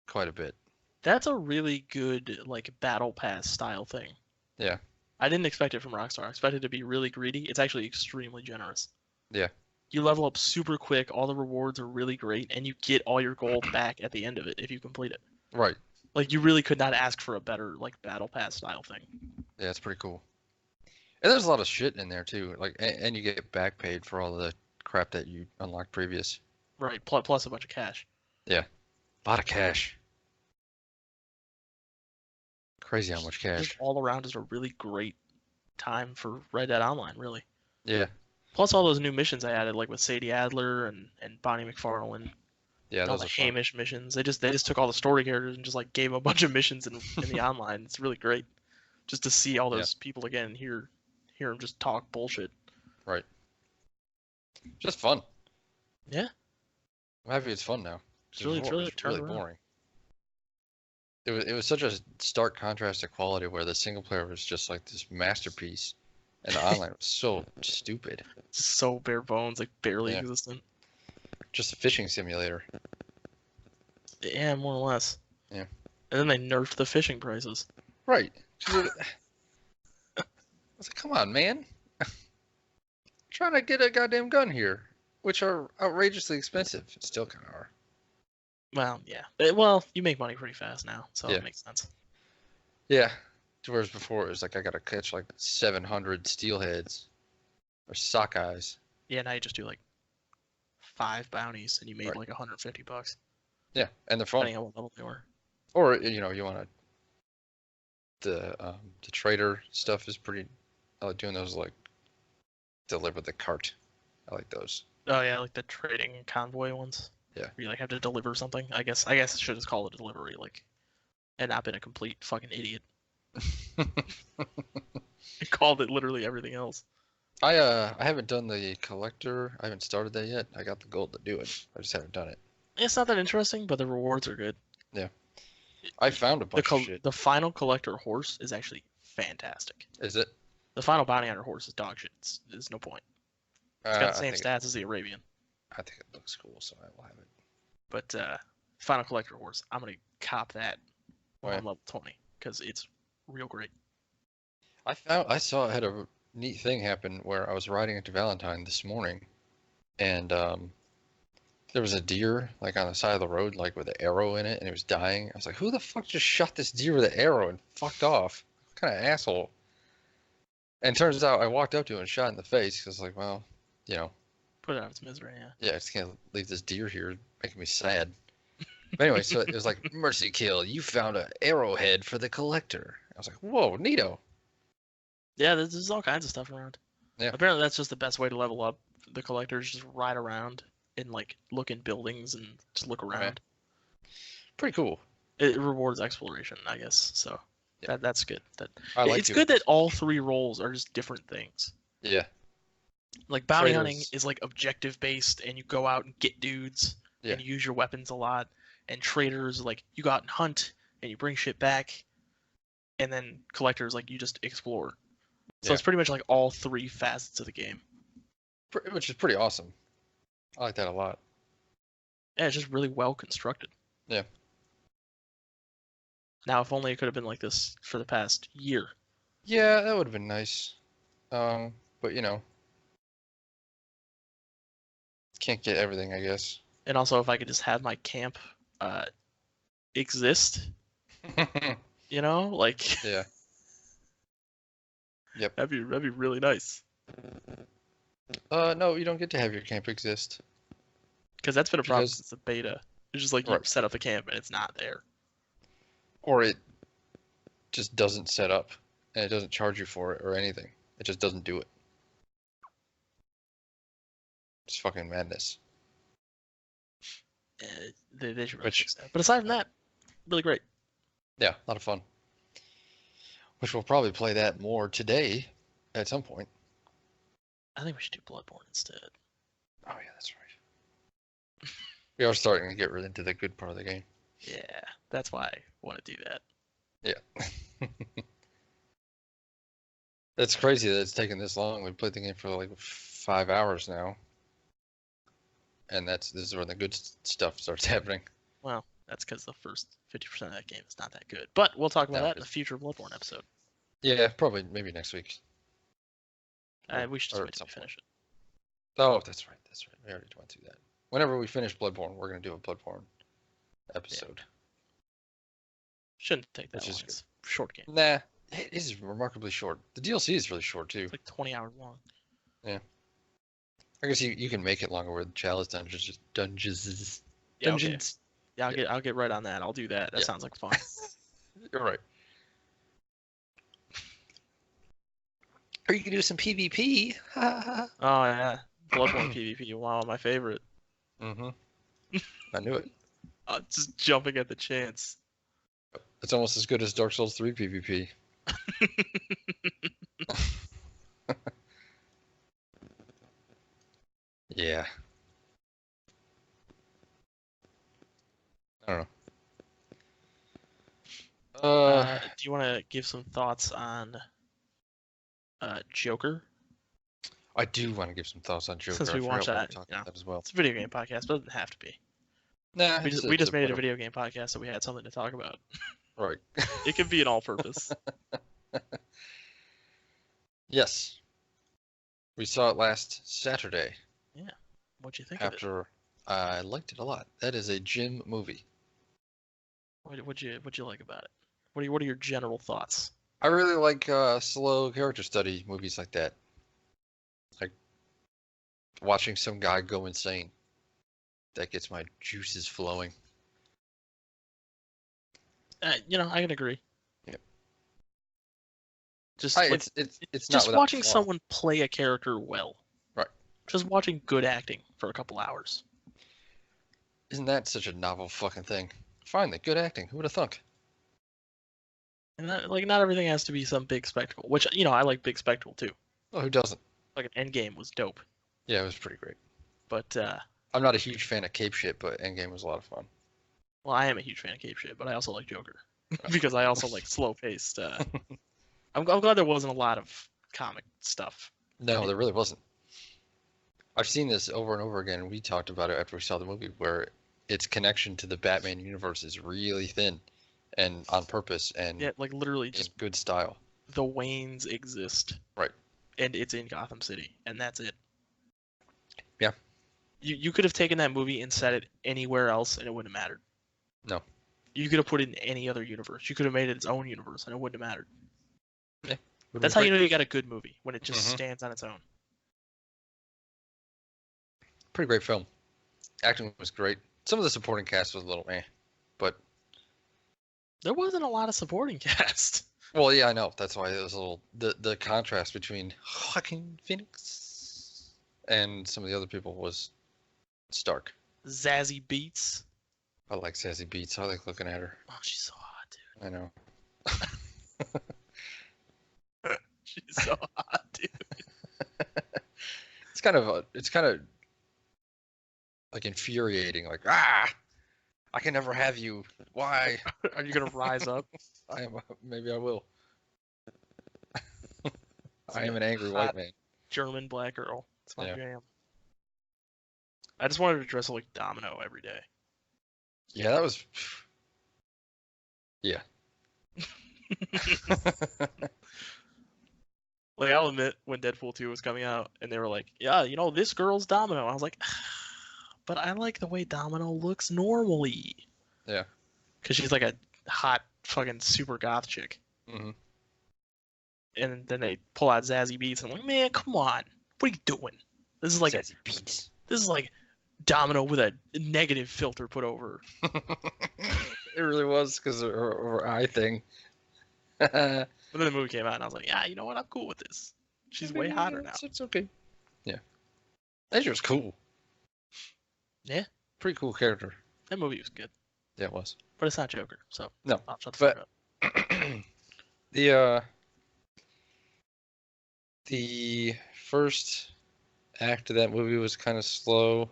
quite a bit. That's a really good like battle pass style thing. Yeah. I didn't expect it from Rockstar. I expected it to be really greedy. It's actually extremely generous. Yeah. You level up super quick. All the rewards are really great, and you get all your gold back at the end of it if you complete it. Right. Like you really could not ask for a better like battle pass style thing. Yeah, it's pretty cool. And there's a lot of shit in there too. Like, and you get back paid for all the crap that you unlocked previous. Right. Plus a bunch of cash. A lot of cash. Crazy how much Just cash. all around is a really great time for Red Dead Online, really. Yeah. Plus all those new missions I added, like with Sadie Adler and Bonnie McFarlane. Yeah, All those the are fun. Hamish missions. They just took all the story characters and just like gave 'em a bunch of missions in the online. It's really great, just to see all those people again and hear them just talk bullshit. Right. Just fun. Yeah. I'm happy it's fun now. It's really Before it was turned really around. boring. It was such a stark contrast to quality where the single player was just like this masterpiece, and the online was so stupid. It's so bare bones, like barely Yeah. existent. Just a fishing simulator. Yeah, more or less. Yeah. And then they nerfed the fishing prices. Right. I was like, come on, man. Trying to get a goddamn gun here, which are outrageously expensive. Still kind of are. Well, yeah. Well, you make money pretty fast now, so Yeah. it makes sense. Yeah. Whereas before it was like I gotta catch like 700 steelheads or sockeyes. Yeah, now you just do like 5 bounties and you made Right. like $150, Yeah, and they're fun. depending on what level they were. Or you want the trader stuff is pretty. I like doing those like deliver the cart. I like those. Oh yeah, like the trading convoy ones. Yeah. Where you like have to deliver something. I guess I should just call it a delivery, like, and not been a complete fucking idiot. I called it literally everything else. I haven't done the collector. I haven't started that yet. I got the gold to do it. I just haven't done it. It's not that interesting, but the rewards are good. I found a bunch of shit. The final collector horse is actually fantastic. Is it? The final bounty hunter horse is dog shit. There's no point. It's got the same I think stats as the Arabian. I think it looks cool, so I will have it. But final collector horse, I'm gonna cop that when Right. I'm level 20 because it's real great. I saw I had a neat thing happen where I was riding into Valentine this morning, and there was a deer like on the side of the road, like with an arrow in it, and it was dying. I was like, "Who the fuck just shot this deer with an arrow and fucked off? What kind of asshole?" And turns out I walked up to him and shot in the face because, like, well, you know, Put it out of its misery, yeah. yeah, I just can't leave this deer here making me sad. But anyway, so it was like, mercy kill, you found an arrowhead for the collector. I was like, whoa, neato. Yeah, there's all kinds of stuff around. Yeah. Apparently, that's just the best way to level up. The collectors just ride around and like look in buildings and just look around. Pretty cool. It rewards exploration, I guess. So Yeah. that's good. It's good that all three roles are just different things. Yeah. Like bounty hunting Traders. is like objective based, and you go out and get dudes Yeah. and you use your weapons a lot. And traders, like you go out and hunt and you bring shit back. And then collectors, like you just explore. So Yeah. it's pretty much like all three facets of the game. Which is pretty awesome. I like that a lot. Yeah, it's just really well constructed. Yeah. Now, if only it could have been like this for the past year. Yeah, that would have been nice. But you know, can't get everything, I guess. And also, if I could just have my camp exist, you know, like Yeah. Yep. that'd be really nice. No, you don't get to have your camp exist. Because that's been a problem Because- since the beta. It's just like you Right. set up the camp and it's not there. Or it just doesn't set up and it doesn't charge you for it or anything. It just doesn't do it. It's fucking madness. They should really Which- fix that. But aside from that, really great. Yeah, a lot of fun. Which we'll probably play that more today at some point. I think we should do Bloodborne instead. Oh yeah, that's right. We are starting to get really into the good part of the game. Yeah, that's why I want to do that. Yeah. It's crazy that it's taken this long. We've played the game for like 5 hours now. And this is where the good stuff starts happening. Well, that's because the first 50% of that game is not that good. But we'll talk about No, that in a it's- future Bloodborne episode. Yeah, probably maybe next week. We should just Or wait at till we some finish it. Oh, that's right. That's right. We already went through that. Whenever we finish Bloodborne, we're gonna do a Bloodborne episode. Shouldn't take that Which is long. It's a short game. Nah, it is remarkably short. The DLC is really short too. It's like 20 hours long. I guess you can make it longer with Chalice Dungeons. Yeah, okay. Dungeons. Yeah, I'll get right on that. I'll do that. That Yeah. sounds like fun. You're right. Or you can do some PvP. Oh yeah, Bloodborne PvP. Wow, my favorite. Mm-hmm. I knew it. Just jumping at the chance. It's almost as good as Dark Souls 3 PvP. Yeah. I don't know. Do you want to give some thoughts on Joker? I do want to give some thoughts on Joker. Since I we forgot watched we were that, talking you know. about that as well. It's a video game podcast, but it doesn't have to be. Nah, We just made it a video game podcast, so we had something to talk about. Right. It could be an all-purpose. Yes. We saw it last Saturday What'd you think of it? after I liked it a lot. That is a gym movie. What'd you like about it? What are your general thoughts? I really like slow character study movies like that. Like watching some guy go insane. That gets my juices flowing. You know, I can agree. Yep. Just like, it's not just without watching flaw. someone play a character well. Right. Just watching good acting for a couple hours. Isn't that such a novel fucking thing? Finally, good acting. Who would have thunk? And that, like, not everything has to be some big spectacle. Which, you know, I like big spectacle too. Oh, who doesn't? Like an Endgame was dope. Yeah, it was pretty great. But I'm not a huge fan of cape shit, but Endgame was a lot of fun. well, I am a huge fan of cape shit, but I also like Joker because I also like slow paced. I'm glad there wasn't a lot of comic stuff. No, there really wasn't. I've seen this over and over again. We talked about it after we saw the movie, where its connection to the Batman universe is really thin, and on purpose, and Yeah, like literally in just good style. the Waynes exist. Right. And it's in Gotham City, and that's it. Yeah. You could have taken that movie and set it anywhere else, and it wouldn't have mattered. No. You could have put it in any other universe. You could have made it its own universe, and it wouldn't have mattered. Would've That's been how you great. know you got a good movie, when it just Mhm. stands on its own. Pretty great film. Acting was great. Some of the supporting cast was a little but There wasn't a lot of supporting cast. well, yeah, I know. That's why it was a little the contrast between Joaquin Phoenix and some of the other people was stark. Zazie Beats. I like Sassy Beats. I like looking at her. Oh, she's so hot, I know. dude. She's so hot, dude. It's kind of like infuriating. Like I can never have you. Why? Are you gonna rise up? I am. Maybe I will. I like am a an angry hot white man. German black girl. It's my Yeah. jam. I just wanted to dress up like Domino every day. Yeah, that was. Yeah. Like, I'll admit, when Deadpool 2 was coming out, and they were like, yeah, you know, this girl's Domino. I was like, but I like the way Domino looks normally. Yeah. Because she's like a hot fucking super goth chick. hmm And then they pull out Zazie Beats, and I'm like, man, come on. What are you doing? This is like Sassy Beats. this is like Domino with a negative filter put over. It really was because of her eye thing. But then the movie came out, and I was like, yeah, you know what? I'm cool with this. She's way hotter now. It's okay. Yeah. Edgar was cool. Yeah. Pretty cool character. That movie was good. Yeah, it was. But it's not Joker, so No, I'll shut the but- fuck up. The first act of that movie was kind of slow,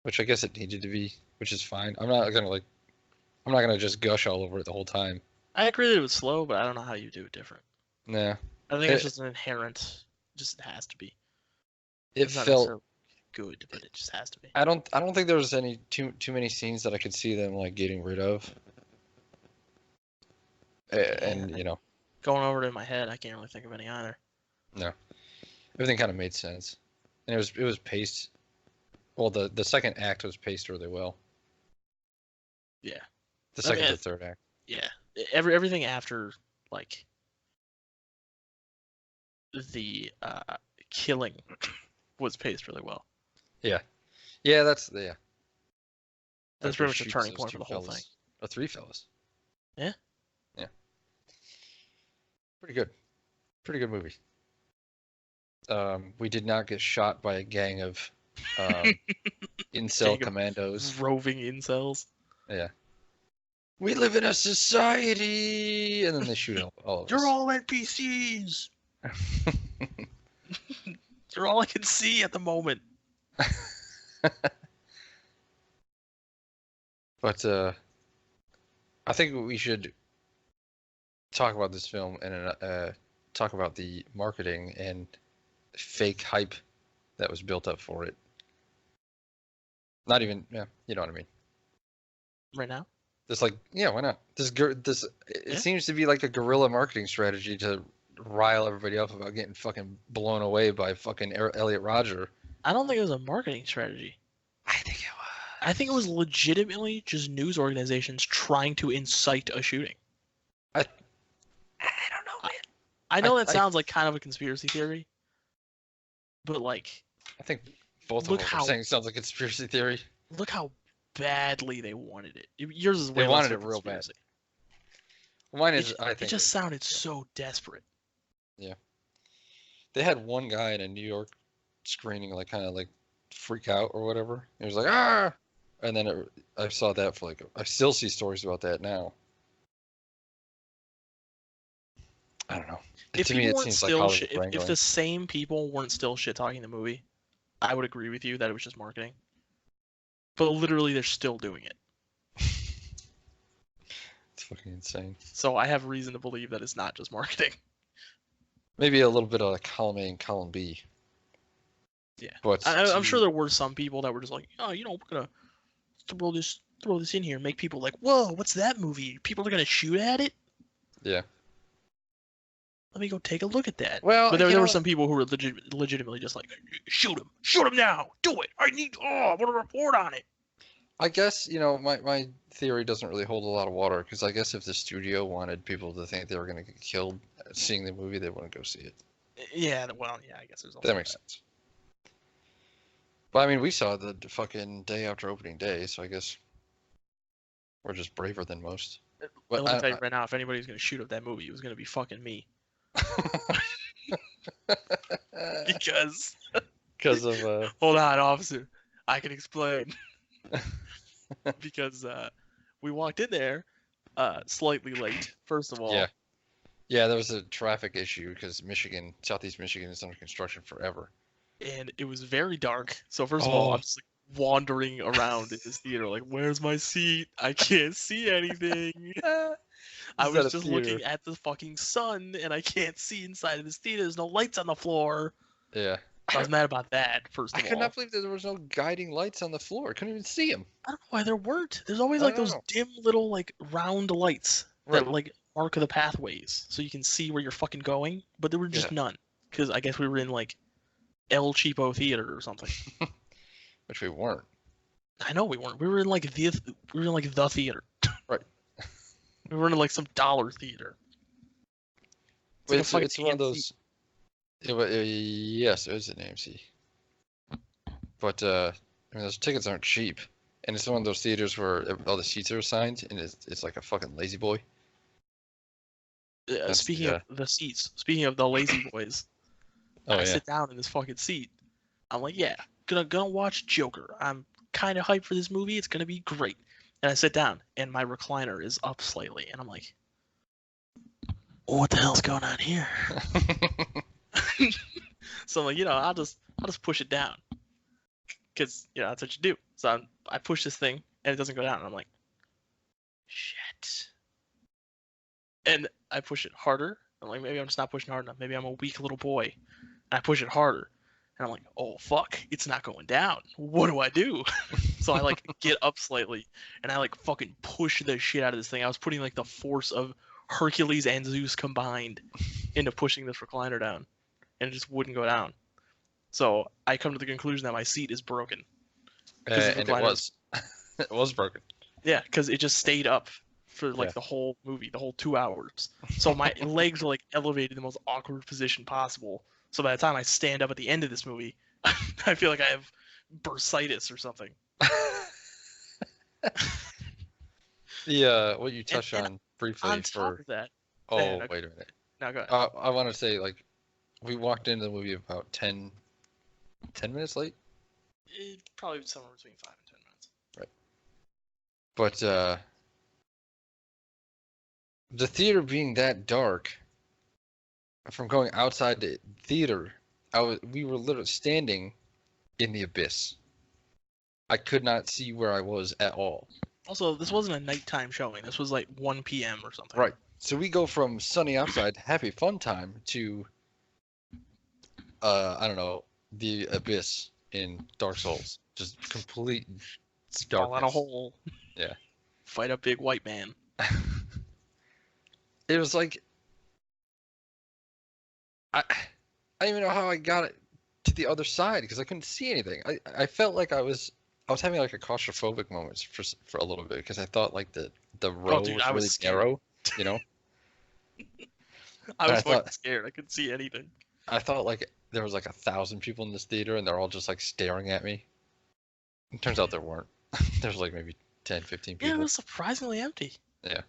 which I guess it needed to be, which is fine. I'm not gonna just gush all over it the whole time. I agree that it was slow, but I don't know how you do it different. Nah, I think it's It- just an inherent, just has to be. it It's not felt. necessarily good, but it just has to be. I don't think there was any too many scenes that I could see them like getting rid of. And you know, Going over it in my head, I can't really think of any either. everything kind of made sense, and it was paced. Well, the second act was paced really well. Yeah. The I mean, second to third act. Yeah, everything after like the killing was paced really well. Yeah, that's That's After pretty much a shoots turning those point two for the whole fellas. thing. Or three fellas. Yeah. Yeah. Pretty good. Pretty good movie. We did not get shot by a gang of incel Gang of commandos. Roving incels. Yeah. We live in a society, and then they shoot all of us. You're all NPCs. You're all I can see at the moment. But I think we should talk about this film and talk about the marketing and fake hype that was built up for it. Not even, yeah, you know what I mean. Right now? It's like, yeah, why not? It Yeah. seems to be like a guerrilla marketing strategy to rile everybody up about getting fucking blown away by fucking Elliot Rodger. I don't think it was a marketing strategy. I think it was. I think it was legitimately just news organizations trying to incite a shooting. I don't know, man. I know I- that sounds like kind of a conspiracy theory, but like, I think both Look of us how- are saying it sounds like conspiracy theory. look how badly they wanted it. Yours is way They less wanted of a it real bad. conspiracy. Mine It, is, I it think, just sounded so desperate. they had one guy in a New York screening like kind of like freak out or whatever. He was like, ah, and then I saw that for like, I still see stories about that now. I don't know. If To me, people it weren't seems like still Hollywood shit, if wrangling. the same people weren't still shit talking the movie, I would agree with you that it was just marketing. But literally, they're still doing it. It's fucking insane. So I have reason to believe that it's not just marketing. Maybe a little bit of like column A and column B. Yeah. But I'm sure there were some people that were just like, oh, you know, we're gonna throw this in here, make people like, whoa, what's that movie? People are gonna shoot at it. Yeah. Let me go take a look at that. Well, But there you were know- some people who were legitimately just like, shoot him now, do it. I want to report on it. I guess, you know, my theory doesn't really hold a lot of water because I guess if the studio wanted people to think they were going to get killed seeing the movie, they wouldn't go see it. Yeah, well, yeah, I guess there's also That makes sense. But I mean, we saw the fucking day after opening day, so I guess we're just braver than most. But Let me tell you right now, if anybody's gonna shoot up that movie, it was gonna be fucking me. Because because of hold on, officer, I can explain. Because we walked in there slightly late. First of all, yeah, there was a traffic issue because Southeast Michigan is under construction forever. and it was very dark. So first of all, I'm just like wandering around in this theater, like, where's my seat? I can't see anything. I was just looking at the fucking sun, and I can't see inside of this theater. There's no lights on the floor. Yeah. I was mad about that, first of I all. could not believe that there was no guiding lights on the floor. I couldn't even see them. I don't know why there weren't. There's always like those dim little like round lights that like mark the pathways so you can see where you're fucking going, but there were just none. Because I guess we were in like El Cheapo Theater or something. Which we weren't. I know we weren't. We were in like the theater. Right. We were in like some dollar theater. It's one of those. Yes, it was an AMC. But I mean, those tickets aren't cheap, and it's one of those theaters where all the seats are assigned, and it's like a fucking lazy boy. Speaking of the seats, speaking of the lazy boys, I sit down in this fucking seat. I'm like, yeah, gonna watch Joker. I'm kind of hyped for this movie. It's gonna be great. And I sit down, and my recliner is up slightly, and I'm like, what the hell's going on here? So I'm like, I'll just push it down, because that's what you do. So I push this thing, and it doesn't go down. And I'm like, shit. And I push it harder. I'm like, maybe I'm just not pushing hard enough. Maybe I'm a weak little boy. And I push it harder. And I'm like, oh, fuck. It's not going down. What do I do? So I, like, get up slightly. And I, like, fucking push the shit out of this thing. I was putting, like, the force of Hercules and Zeus combined into pushing this recliner down. And it just wouldn't go down. So I come to the conclusion that my seat is broken. And it was. It was broken. Yeah, because it just stayed up for like the whole movie, the whole 2 hours. So my legs are like elevated in the most awkward position possible. So by the time I stand up at the end of this movie, I feel like I have bursitis or something. What you touched on briefly on top of that. Oh, wait a minute. Now go ahead. I want to say, like, we walked into the movie about 10 minutes late. Probably somewhere between 5 and 10 minutes. Right. But the theater being that dark, from going outside the theater, we were literally standing in the abyss. I could not see where I was at all. Also, this wasn't a nighttime showing. This was like 1 p.m. or something. Right. So we go from sunny outside, happy fun time, to I don't know, the abyss in Dark Souls. Just complete darkness. Fall in a hole. Yeah. Fight a big white man. It was like I don't even know how I got it to the other side because I couldn't see anything. I felt like I was having like a claustrophobic moment for a little bit because I thought like the row was really narrow, I was fucking scared. I couldn't see anything. I thought like there was like 1,000 people in this theater and they're all just like staring at me. It turns out there weren't. There's like maybe 10, 15 people. Yeah, it was surprisingly empty. Yeah.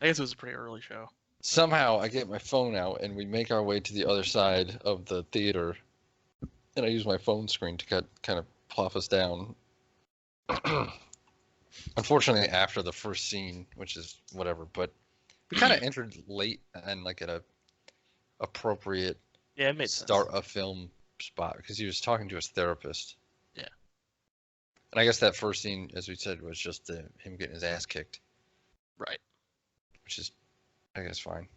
I guess it was a pretty early show. Somehow I get my phone out and we make our way to the other side of the theater, and I use my phone screen to kind of plop us down. Unfortunately, after the first scene, which is whatever, but we kind of entered late and like at a appropriate it made start a film spot because he was talking to his therapist. Yeah. And I guess that first scene, as we said, was just him getting his ass kicked. Right. Which is, I guess, fine.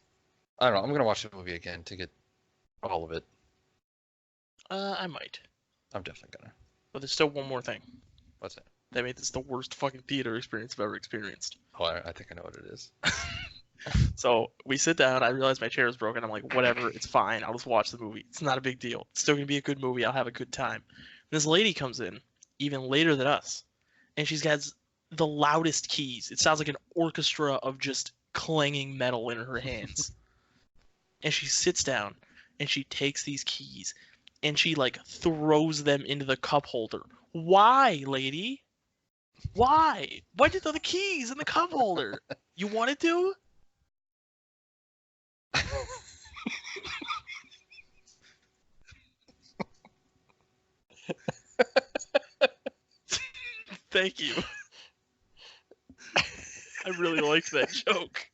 I don't know. I'm going to watch the movie again to get all of it. I might. I'm definitely going to. But there's still one more thing. What's that? They made this the worst fucking theater experience I've ever experienced. Oh, I think I know what it is. So we sit down. I realize my chair is broken. I'm like, whatever, it's fine. I'll just watch the movie. It's not a big deal. It's still going to be a good movie. I'll have a good time. And this lady comes in, even later than us, and she's got the loudest keys. It sounds like an orchestra of just clanging metal in her hands. and she sits down and she takes these keys and she like throws them into the cup holder. Why, lady? Why? Why did you throw the keys in the cup holder? You wanted to? Thank you. I really liked that joke,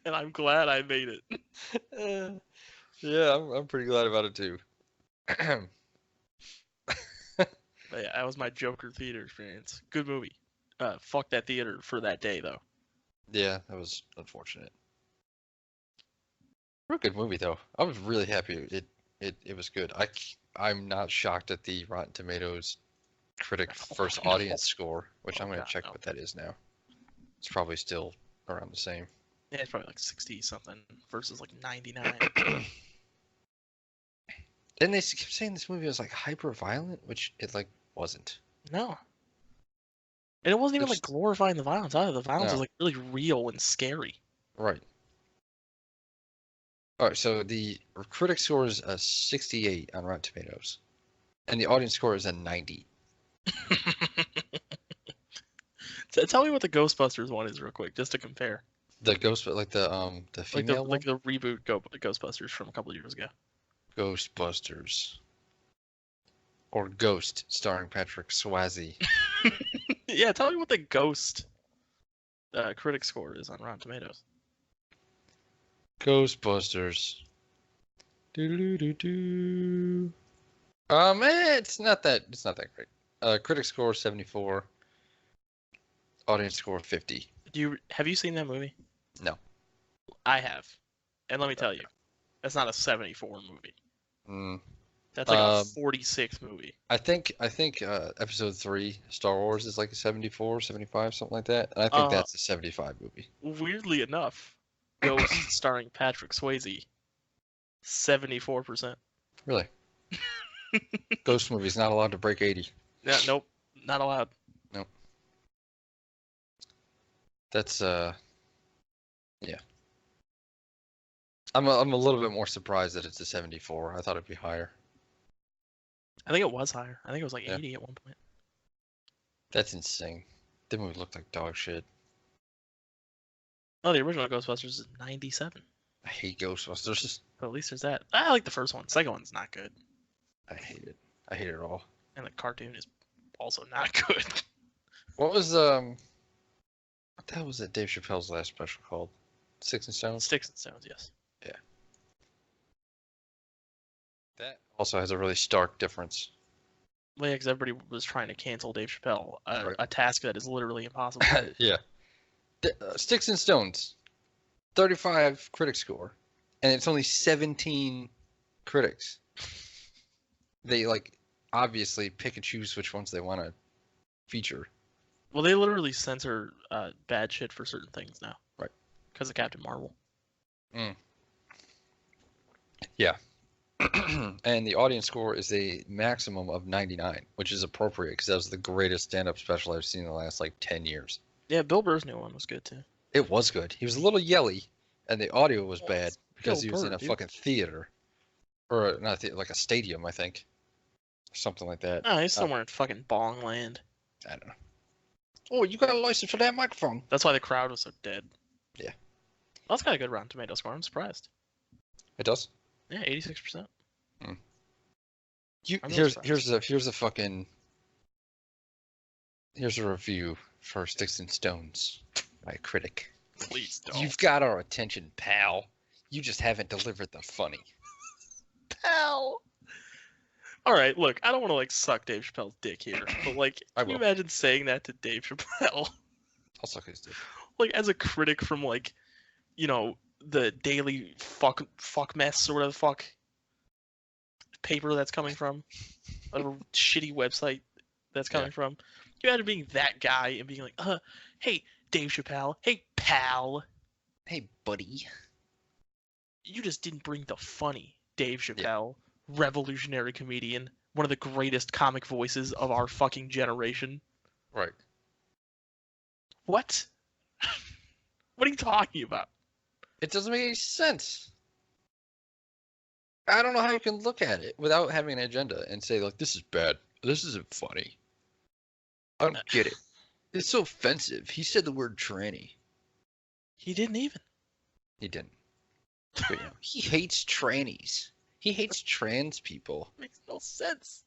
and I'm glad I made it. Yeah, I'm pretty glad about it too. But yeah, that was my Joker theater experience. Good movie. Fuck that theater for that day though. Yeah, that was unfortunate. Real good movie though. I was really happy it was good. I'm not shocked at the Rotten Tomatoes critic first No. audience score, which Oh, I'm gonna God, check no. what that is now. It's probably still around the same. Yeah, it's probably like 60 something versus like 99. And they kept saying this movie was like hyper violent, which it like wasn't. No. And it wasn't even like Just glorifying the violence either. The violence was no, like really real and scary. right. All right, so the critic score is a 68 on Rotten Tomatoes, and the audience score is a 90. Tell me what the Ghostbusters one is real quick, just to compare. The ghost, like the Like female one, the reboot Ghostbusters from a couple of years ago. Ghostbusters, or Ghost, starring Patrick Swayze. Yeah, tell me what the Ghost critic score is on Rotten Tomatoes. Ghostbusters. Do. It's not that great. Critic score 74, audience score 50. Have you seen that movie? No. I have. And let me tell you, that's not a 74 movie. Mm, That's like a 46 movie. I think episode 3 Star Wars is like a 74, 75, something like that. And I think that's a 75 movie. Weirdly enough, Ghost starring Patrick Swayze, 74%. Really? Ghost movies not allowed to break 80. Yeah, nope, not allowed. Nope. That's yeah. I'm a little bit more surprised that it's a 74. I thought it'd be higher. I think it was higher. I think it was like Yeah. 80 at one point. That's insane. The movie looked like dog shit. Oh, the original Ghostbusters is 97. I hate Ghostbusters. But at least there's that. I like the first one. Second one's not good. I hate it. I hate it all. And the cartoon is also not good. What was what the hell was that Dave Chappelle's last special called? Sticks and Stones? Sticks and Stones, yes. That also has a really stark difference. Well, yeah, because everybody was trying to cancel Dave Chappelle, Right. a task that is literally impossible. Yeah. Sticks and Stones, 35 critic score, and it's only 17 critics. They like obviously pick and choose which ones they want to feature. Well, they literally censor bad shit for certain things now. Right. Because of Captain Marvel. Yeah. And the audience score is a maximum of 99, which is appropriate because that was the greatest stand-up special I've seen in the last like 10 years. Yeah, Bill Burr's new one was good too. It was good. He was a little yelly, and the audio was Well, bad it's because Bill he was Burr, in a dude. fucking theater, or not like a stadium, I think, something like that. Oh, he's somewhere in fucking Bongland. I don't know. Oh, you got a license for that microphone? That's why the crowd was so dead. Yeah. Well, that's got a good Rotten Tomato score. I'm surprised. It does. Yeah, 86%. I'm really Here's a review for Sticks and Stones by a critic. Please don't. You've got our attention, pal. You just haven't delivered the funny. Pal. All right, look, I don't want to like suck Dave Chappelle's dick here, but like, I can you will. imagine saying that to Dave Chappelle? I'll suck his dick. Like, as a critic from like, you know, the Daily Fuck Mess or whatever the fuck paper that's coming from, a shitty website that's coming from. Can you imagine being that guy and being like, hey, Dave Chappelle, hey, pal, Hey, buddy. you just didn't bring the funny, Dave Chappelle, revolutionary comedian, one of the greatest comic voices of our fucking generation. Right. What? What are you talking about? It doesn't make any sense. I don't know how you can look at it without having an agenda and say, like, this is bad. This isn't funny. I don't get it. It's so offensive. He said the word tranny. He didn't even. He didn't. But, he hates trannies. He hates trans people. Makes no sense.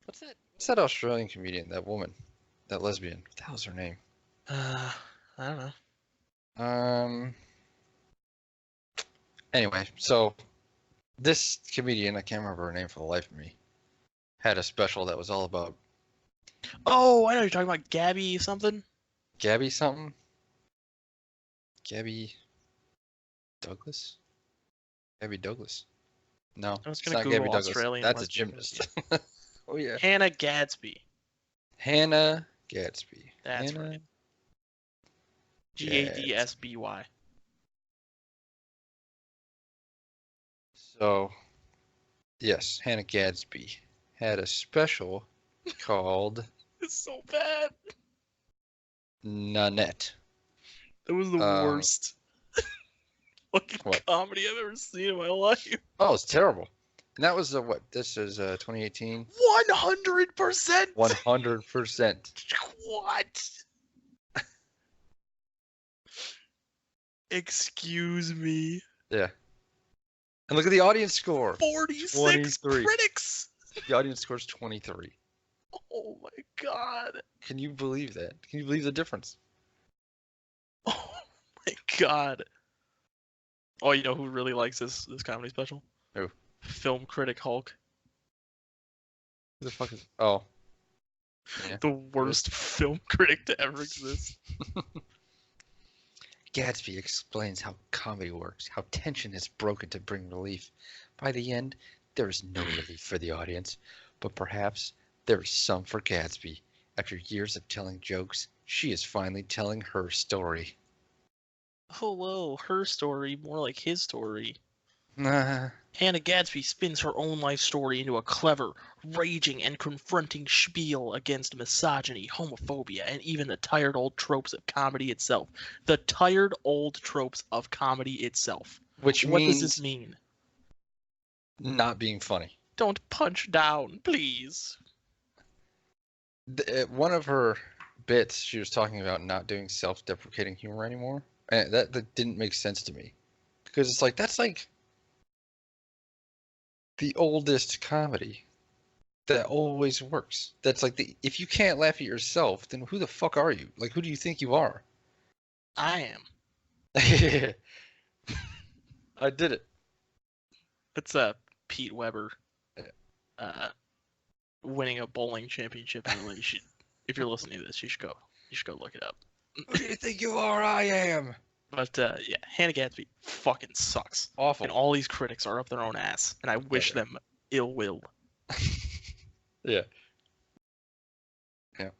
What's that? What's that Australian comedian? That woman, that lesbian. What the hell's her name? I don't know. Anyway, so this comedian, I can't remember her name for the life of me, had a special that was all about Oh, I know you're talking about Gabby something. Gabby something. Gabby Douglas? Gabby Douglas. No, I was it's gonna not Google Gabby Douglas. Australian That's a lesbian gymnast. Oh yeah. Hannah Gadsby. Hannah Gadsby. That's Hannah right. Gadsby. So, yes, Hannah Gadsby had a special called It's so bad. Nanette. It was the worst fucking What? comedy I've ever seen in my life. Oh, it's terrible. And that was what? This is 2018. 100%. 100%. What? Excuse me. Yeah. And look at the audience score. 46 23. critics. The audience score is 23. Oh my god. Can you believe that? Can you believe the difference? Oh my god. Oh, you know who really likes this comedy special? Who? Film critic Hulk. Who the fuck is? Oh. Yeah. The worst film critic to ever exist. Gatsby explains how comedy works, how tension is broken to bring relief. By the end, there is no relief for the audience, but perhaps there is some for Gatsby. After years of telling jokes, she is finally telling her story. Oh, whoa, her story, more like his story. Nah. Hannah Gadsby spins her own life story into a clever, raging, and confronting spiel against misogyny, homophobia, and even the tired old tropes of comedy itself. The tired old tropes of comedy itself. Which What means does this mean? not being funny. Don't punch down, please. One of her bits, she was talking about not doing self-deprecating humor anymore, and that didn't make sense to me, because it's like that's like the oldest comedy that always works. That's like if you can't laugh at yourself, then who the fuck are you? Like, who do you think you are? I am. I did it. It's Pete Weber winning a bowling championship in relation. If you're listening to this, you should go look it up. Who do you think you are? I am. But yeah, Hannah Gadsby fucking sucks. Awful. And all these critics are up their own ass, and I wish them ill will. Yeah. Yeah.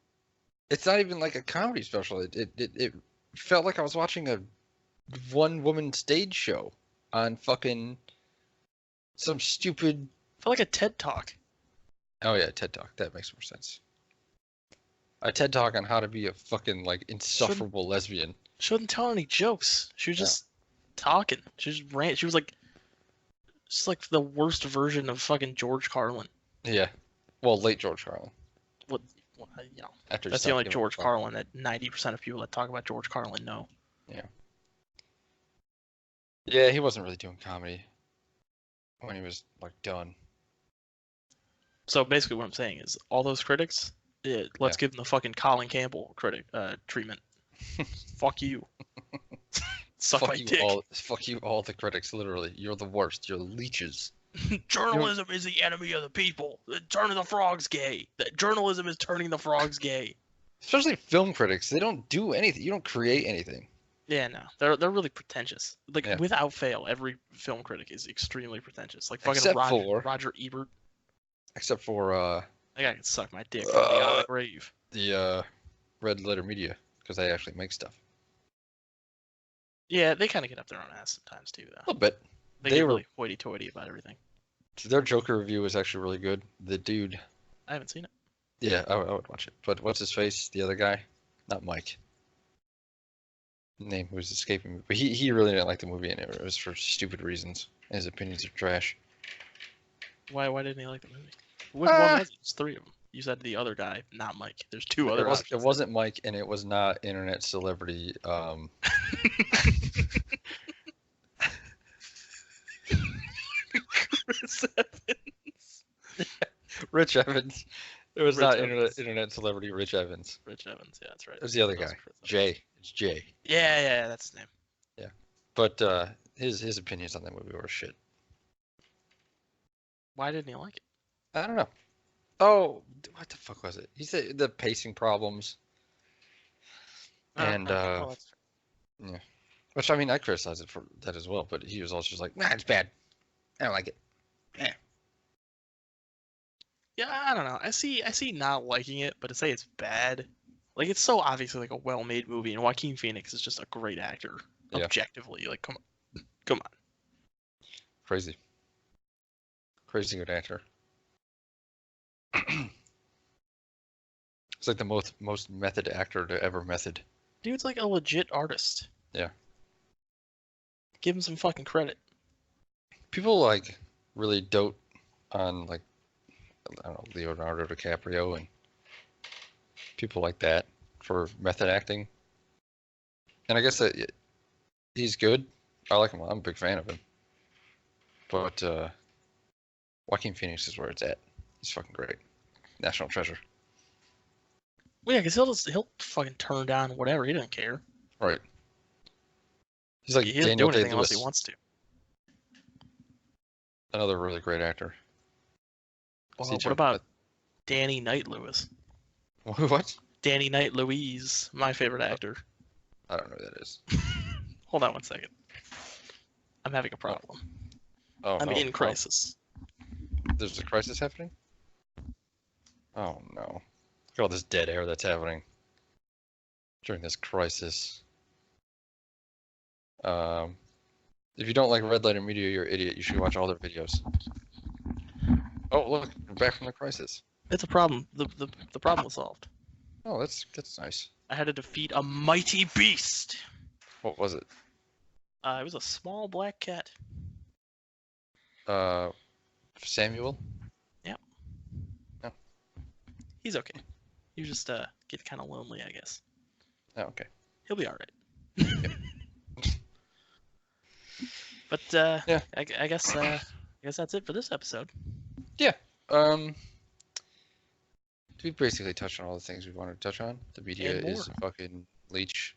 It's not even like a comedy special. It felt like I was watching a one-woman stage show on fucking some stupid. I feel like a TED Talk. Oh yeah, TED Talk. That makes more sense. A TED Talk on how to be a fucking like insufferable lesbian. She wasn't telling any jokes. She was just talking. She just ran. She was like, just like the worst version of fucking George Carlin. Yeah. Well, late George Carlin. What you know? After That's the only George Carlin that 90% of people that talk about George Carlin know. Yeah. Yeah, he wasn't really doing comedy when he was like done. So basically, what I'm saying is, all those critics, let's give them the fucking Colin Campbell treatment. Fuck you. Suck my dick. Fuck you, all the critics. Literally, you're the worst. You're leeches. Journalism is the enemy of the people. Turning the frogs gay. Journalism is turning the frogs gay. Especially film critics. They don't do anything. You don't create anything. Yeah, no, they're really pretentious. Like without fail, every film critic is extremely pretentious. Like fucking Roger Ebert. Except for that guy can suck my dick from beyond the grave. The Red Letter Media, because they actually make stuff. Yeah, they kind of get up their own ass sometimes too, though. A little bit. They get really hoity-toity about everything. Their Joker review was actually really good. The dude. I haven't seen it. Yeah, I would watch it. But what's his face? The other guy? Not Mike. Name was escaping me. But he really didn't like the movie, and it was for stupid reasons. His opinions are trash. Why didn't he like the movie? Which one was it? It's three of them. You said the other guy, not Mike. There's two other It options. wasn't Mike, and it was not internet celebrity. Chris Evans. Rich Evans. It was Rich not Evans. internet celebrity Rich Evans. Rich Evans, yeah, that's right. It was the other That was guy, Chris Evans. Jay. It's Jay. Yeah, that's his name. But his opinions on that movie were shit. Why didn't he like it? I don't know. Oh, what the fuck was it? He said the pacing problems. And that's fair. which I mean, I criticize it for that as well. But he was also just like, nah, it's bad. I don't like it. Yeah, I don't know. I see not liking it, but to say it's bad, like it's so obviously like a well-made movie, and Joaquin Phoenix is just a great actor, Yeah. objectively. Like, come on. Crazy good actor. It's like the most method actor to ever method. Dude's like a legit artist. Yeah. Give him some fucking credit. People like really dote on like I don't know Leonardo DiCaprio and people like that for method acting. And I guess that he's good. I like him. I'm a big fan of him. But Joaquin Phoenix is where it's at. He's fucking great. National treasure. Well, yeah, because he'll fucking turn down whatever. He doesn't care. Right. He's like He doesn't Daniel do anything unless he Day-Lewis, wants to. another really great actor. Well, See, what about Danny Knight Lewis? what? Danny Knight Louise, my favorite actor. I don't know who that is. Hold on one second. I'm having a problem. Oh, I'm no. in crisis. There's a crisis happening? Oh no. Look at all this dead air that's happening during this crisis. If you don't like Red Letter Media, you're an idiot. You should watch all their videos. Oh, look, we're back from the crisis. It's a problem. The problem was solved. Oh, that's nice. I had to defeat a mighty beast. What was it? It was a small black cat. Samuel? He's okay. He just gets kind of lonely, I guess. Oh, okay. He'll be all right. But Yeah. I guess that's it for this episode. We basically touched on all the things we wanted to touch on. The media And is a fucking leech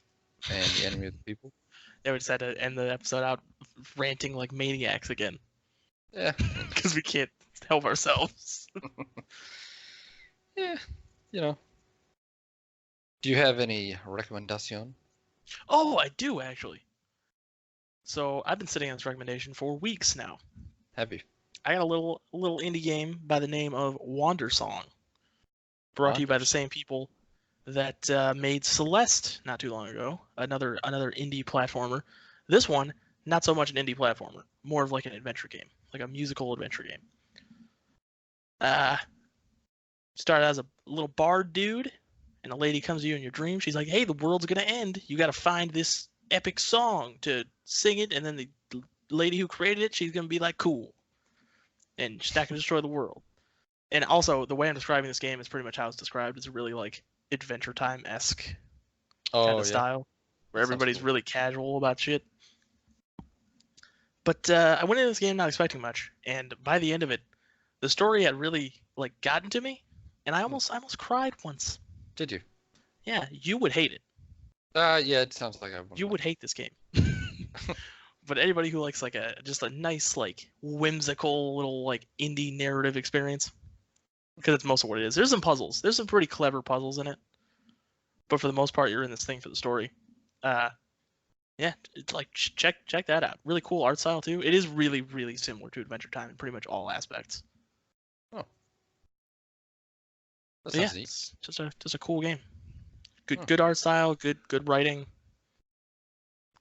and the enemy of the people. Yeah, we just had to end the episode out ranting like maniacs again Yeah. because we can't help ourselves. Yeah. You know. Do you have any recommendation? Oh, I do actually. So I've been sitting on this recommendation for weeks now. Happy. I got a little indie game by the name of Wandersong, brought to you by the same people that made Celeste not too long ago. Another indie platformer. This one, not so much an indie platformer, more of like an adventure game, like a musical adventure game. Started as a little bard dude, and a lady comes to you in your dream. She's like, "Hey, the world's gonna end. You got to find this epic song to sing it," and then the lady who created it, she's gonna be like, "Cool," and she's not gonna destroy the world. And also, the way I'm describing this game is pretty much how it's described. It's a really like Adventure Time-esque kind of style, where Sounds everybody's cool. really casual about shit. But I went into this game not expecting much, and by the end of it, the story had really like gotten to me, and I almost cried once. Did you? Yeah, you would hate it. Yeah, it sounds like I would. You would hate this game. But anybody who likes like just a nice like whimsical little like indie narrative experience, because it's most of what it is. There's some puzzles. There's some pretty clever puzzles in it, but for the most part, you're in this thing for the story. Yeah, it's like check that out. Really cool art style too. It is really really similar to Adventure Time in pretty much all aspects. That But sounds yeah, neat. it's just a cool game. Huh. Good art style, good writing,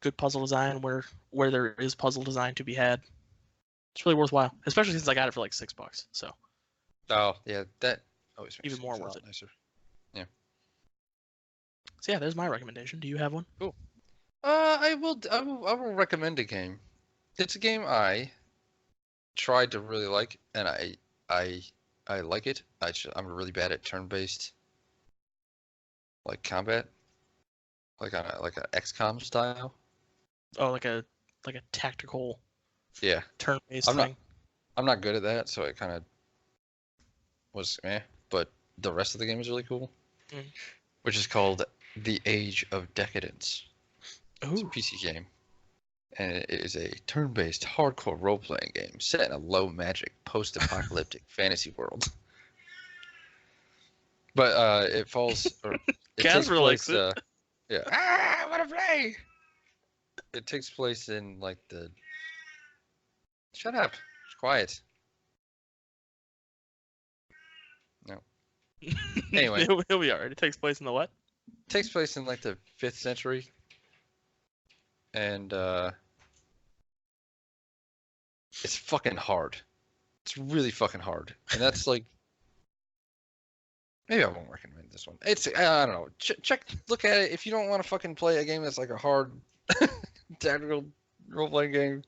good puzzle design where there is puzzle design to be had. It's really worthwhile, especially since I got it for like $6. So Oh, yeah, that always makes Even more things a worth lot it. nicer. so yeah, there's my recommendation. Do you have one? I will recommend a game. It's a game I tried to really like, and I like it. I'm really bad at turn-based like combat, like on a XCOM style. Oh, like a tactical Yeah, turn-based I'm not thing. I'm not good at that, so it kind of was but the rest of the game is really cool, Mm. which is called The Age of Decadence. It's a Ooh. PC game, and it is a turn-based hardcore role-playing game set in a low-magic, post-apocalyptic fantasy world. But it falls, or it takes Casper likes place. it. Yeah. Ah, I want to play. It takes place in like the. Shut up. It's quiet. No. Anyway, He'll be alright. It takes place in the what? it takes place in like the 5th century, and it's fucking hard. It's really fucking hard, and that's like. Maybe I won't recommend this one. It's I don't know. Check, look at it. If you don't want to fucking play a game that's like a hard tactical role-playing game,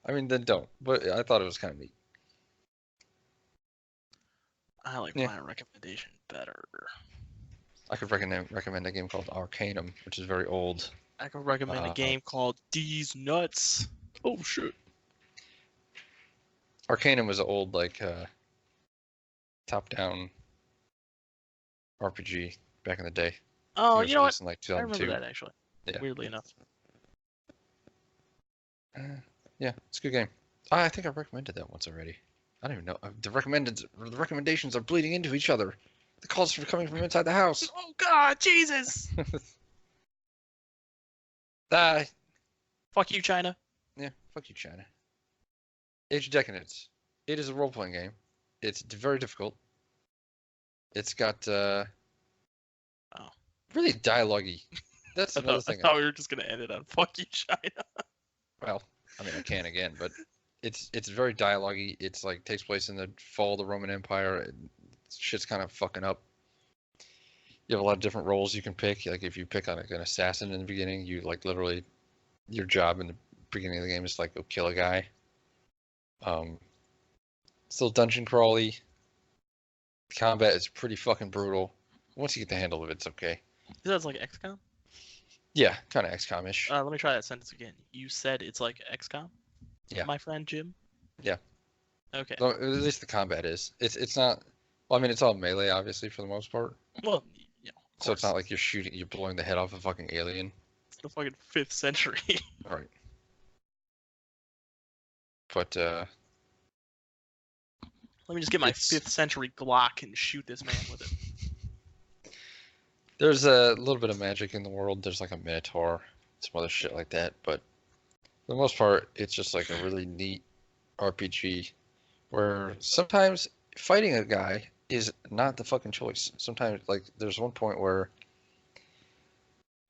I mean, then don't. But I thought it was kind of neat. I like Yeah. my recommendation better. I could recommend a game called Arcanum, which is very old. I could recommend a game called These Nuts. Oh shit. Arcanum was an old like top-down RPG back in the day. Oh, It was you know what? released in like I remember 2002. that actually. Yeah. Weirdly enough. Yeah, it's a good game. I think I recommended that once already. I don't even know. The recommendations are bleeding into each other. The calls are coming from inside the house. Oh God, Jesus! Ah, Fuck you, China. yeah, fuck you, China. Age of Decadence. It is a role-playing game. It's very difficult. It's got really dialogue-y. That's another I thing. thought we were just gonna end it on fuck you, China. Well, I mean, I can again, but it's very dialogue-y. It's like takes place in the fall of the Roman Empire. And shit's kind of fucking up. You have a lot of different roles you can pick. Like if you pick on like an assassin in the beginning, you like literally your job in the beginning of the game is to, like go kill a guy. Still dungeon crawly. Combat is pretty fucking brutal. Once you get the handle of it, it's okay. That's like XCOM. Yeah, kind of XCOM-ish. Let me try that sentence again. You said it's like XCOM. Yeah. My friend Jim. Yeah. Okay. Well, at least the combat is. It's not. Well, I mean, it's all melee, obviously, for the most part. Well, you know. So it's not like you're blowing the head off a fucking alien. It's the fucking 5th century. All right. But Let me just get my 5th century Glock and shoot this man with it. there's a little bit of magic in the world. There's like a minotaur, some other shit like that. But for the most part, it's just like a really neat RPG where sometimes fighting a guy is not the fucking choice. Sometimes, like, there's one point where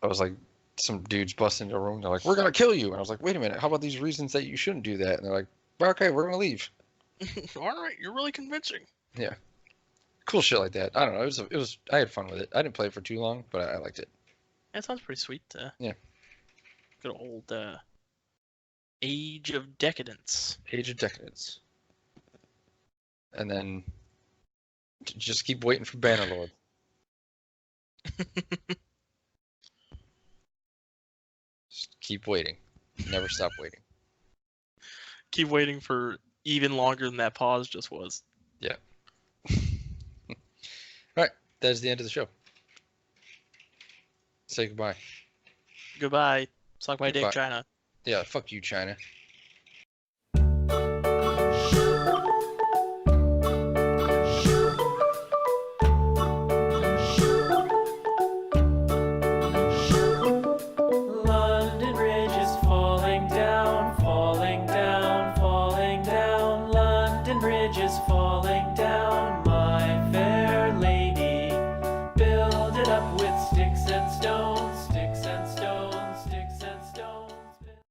I was like, some dudes bust into a room. They're like, "We're gonna kill you," and I was like, "Wait a minute. How about these reasons that you shouldn't do that?" And they're like, "Well, okay, we're gonna leave." All right, you're really convincing. Yeah, cool shit like that. I don't know. It was. I had fun with it. I didn't play it for too long, but I liked it. That sounds pretty sweet. Yeah. Good old Age of Decadence. Age of Decadence. And then just keep waiting for Bannerlord. Just keep waiting. Never stop waiting. Keep waiting for even longer than that pause just was. Yeah. All right. That is the end of the show. Say goodbye. Goodbye. Suck my Goodbye. dick, China. Yeah, fuck you, China.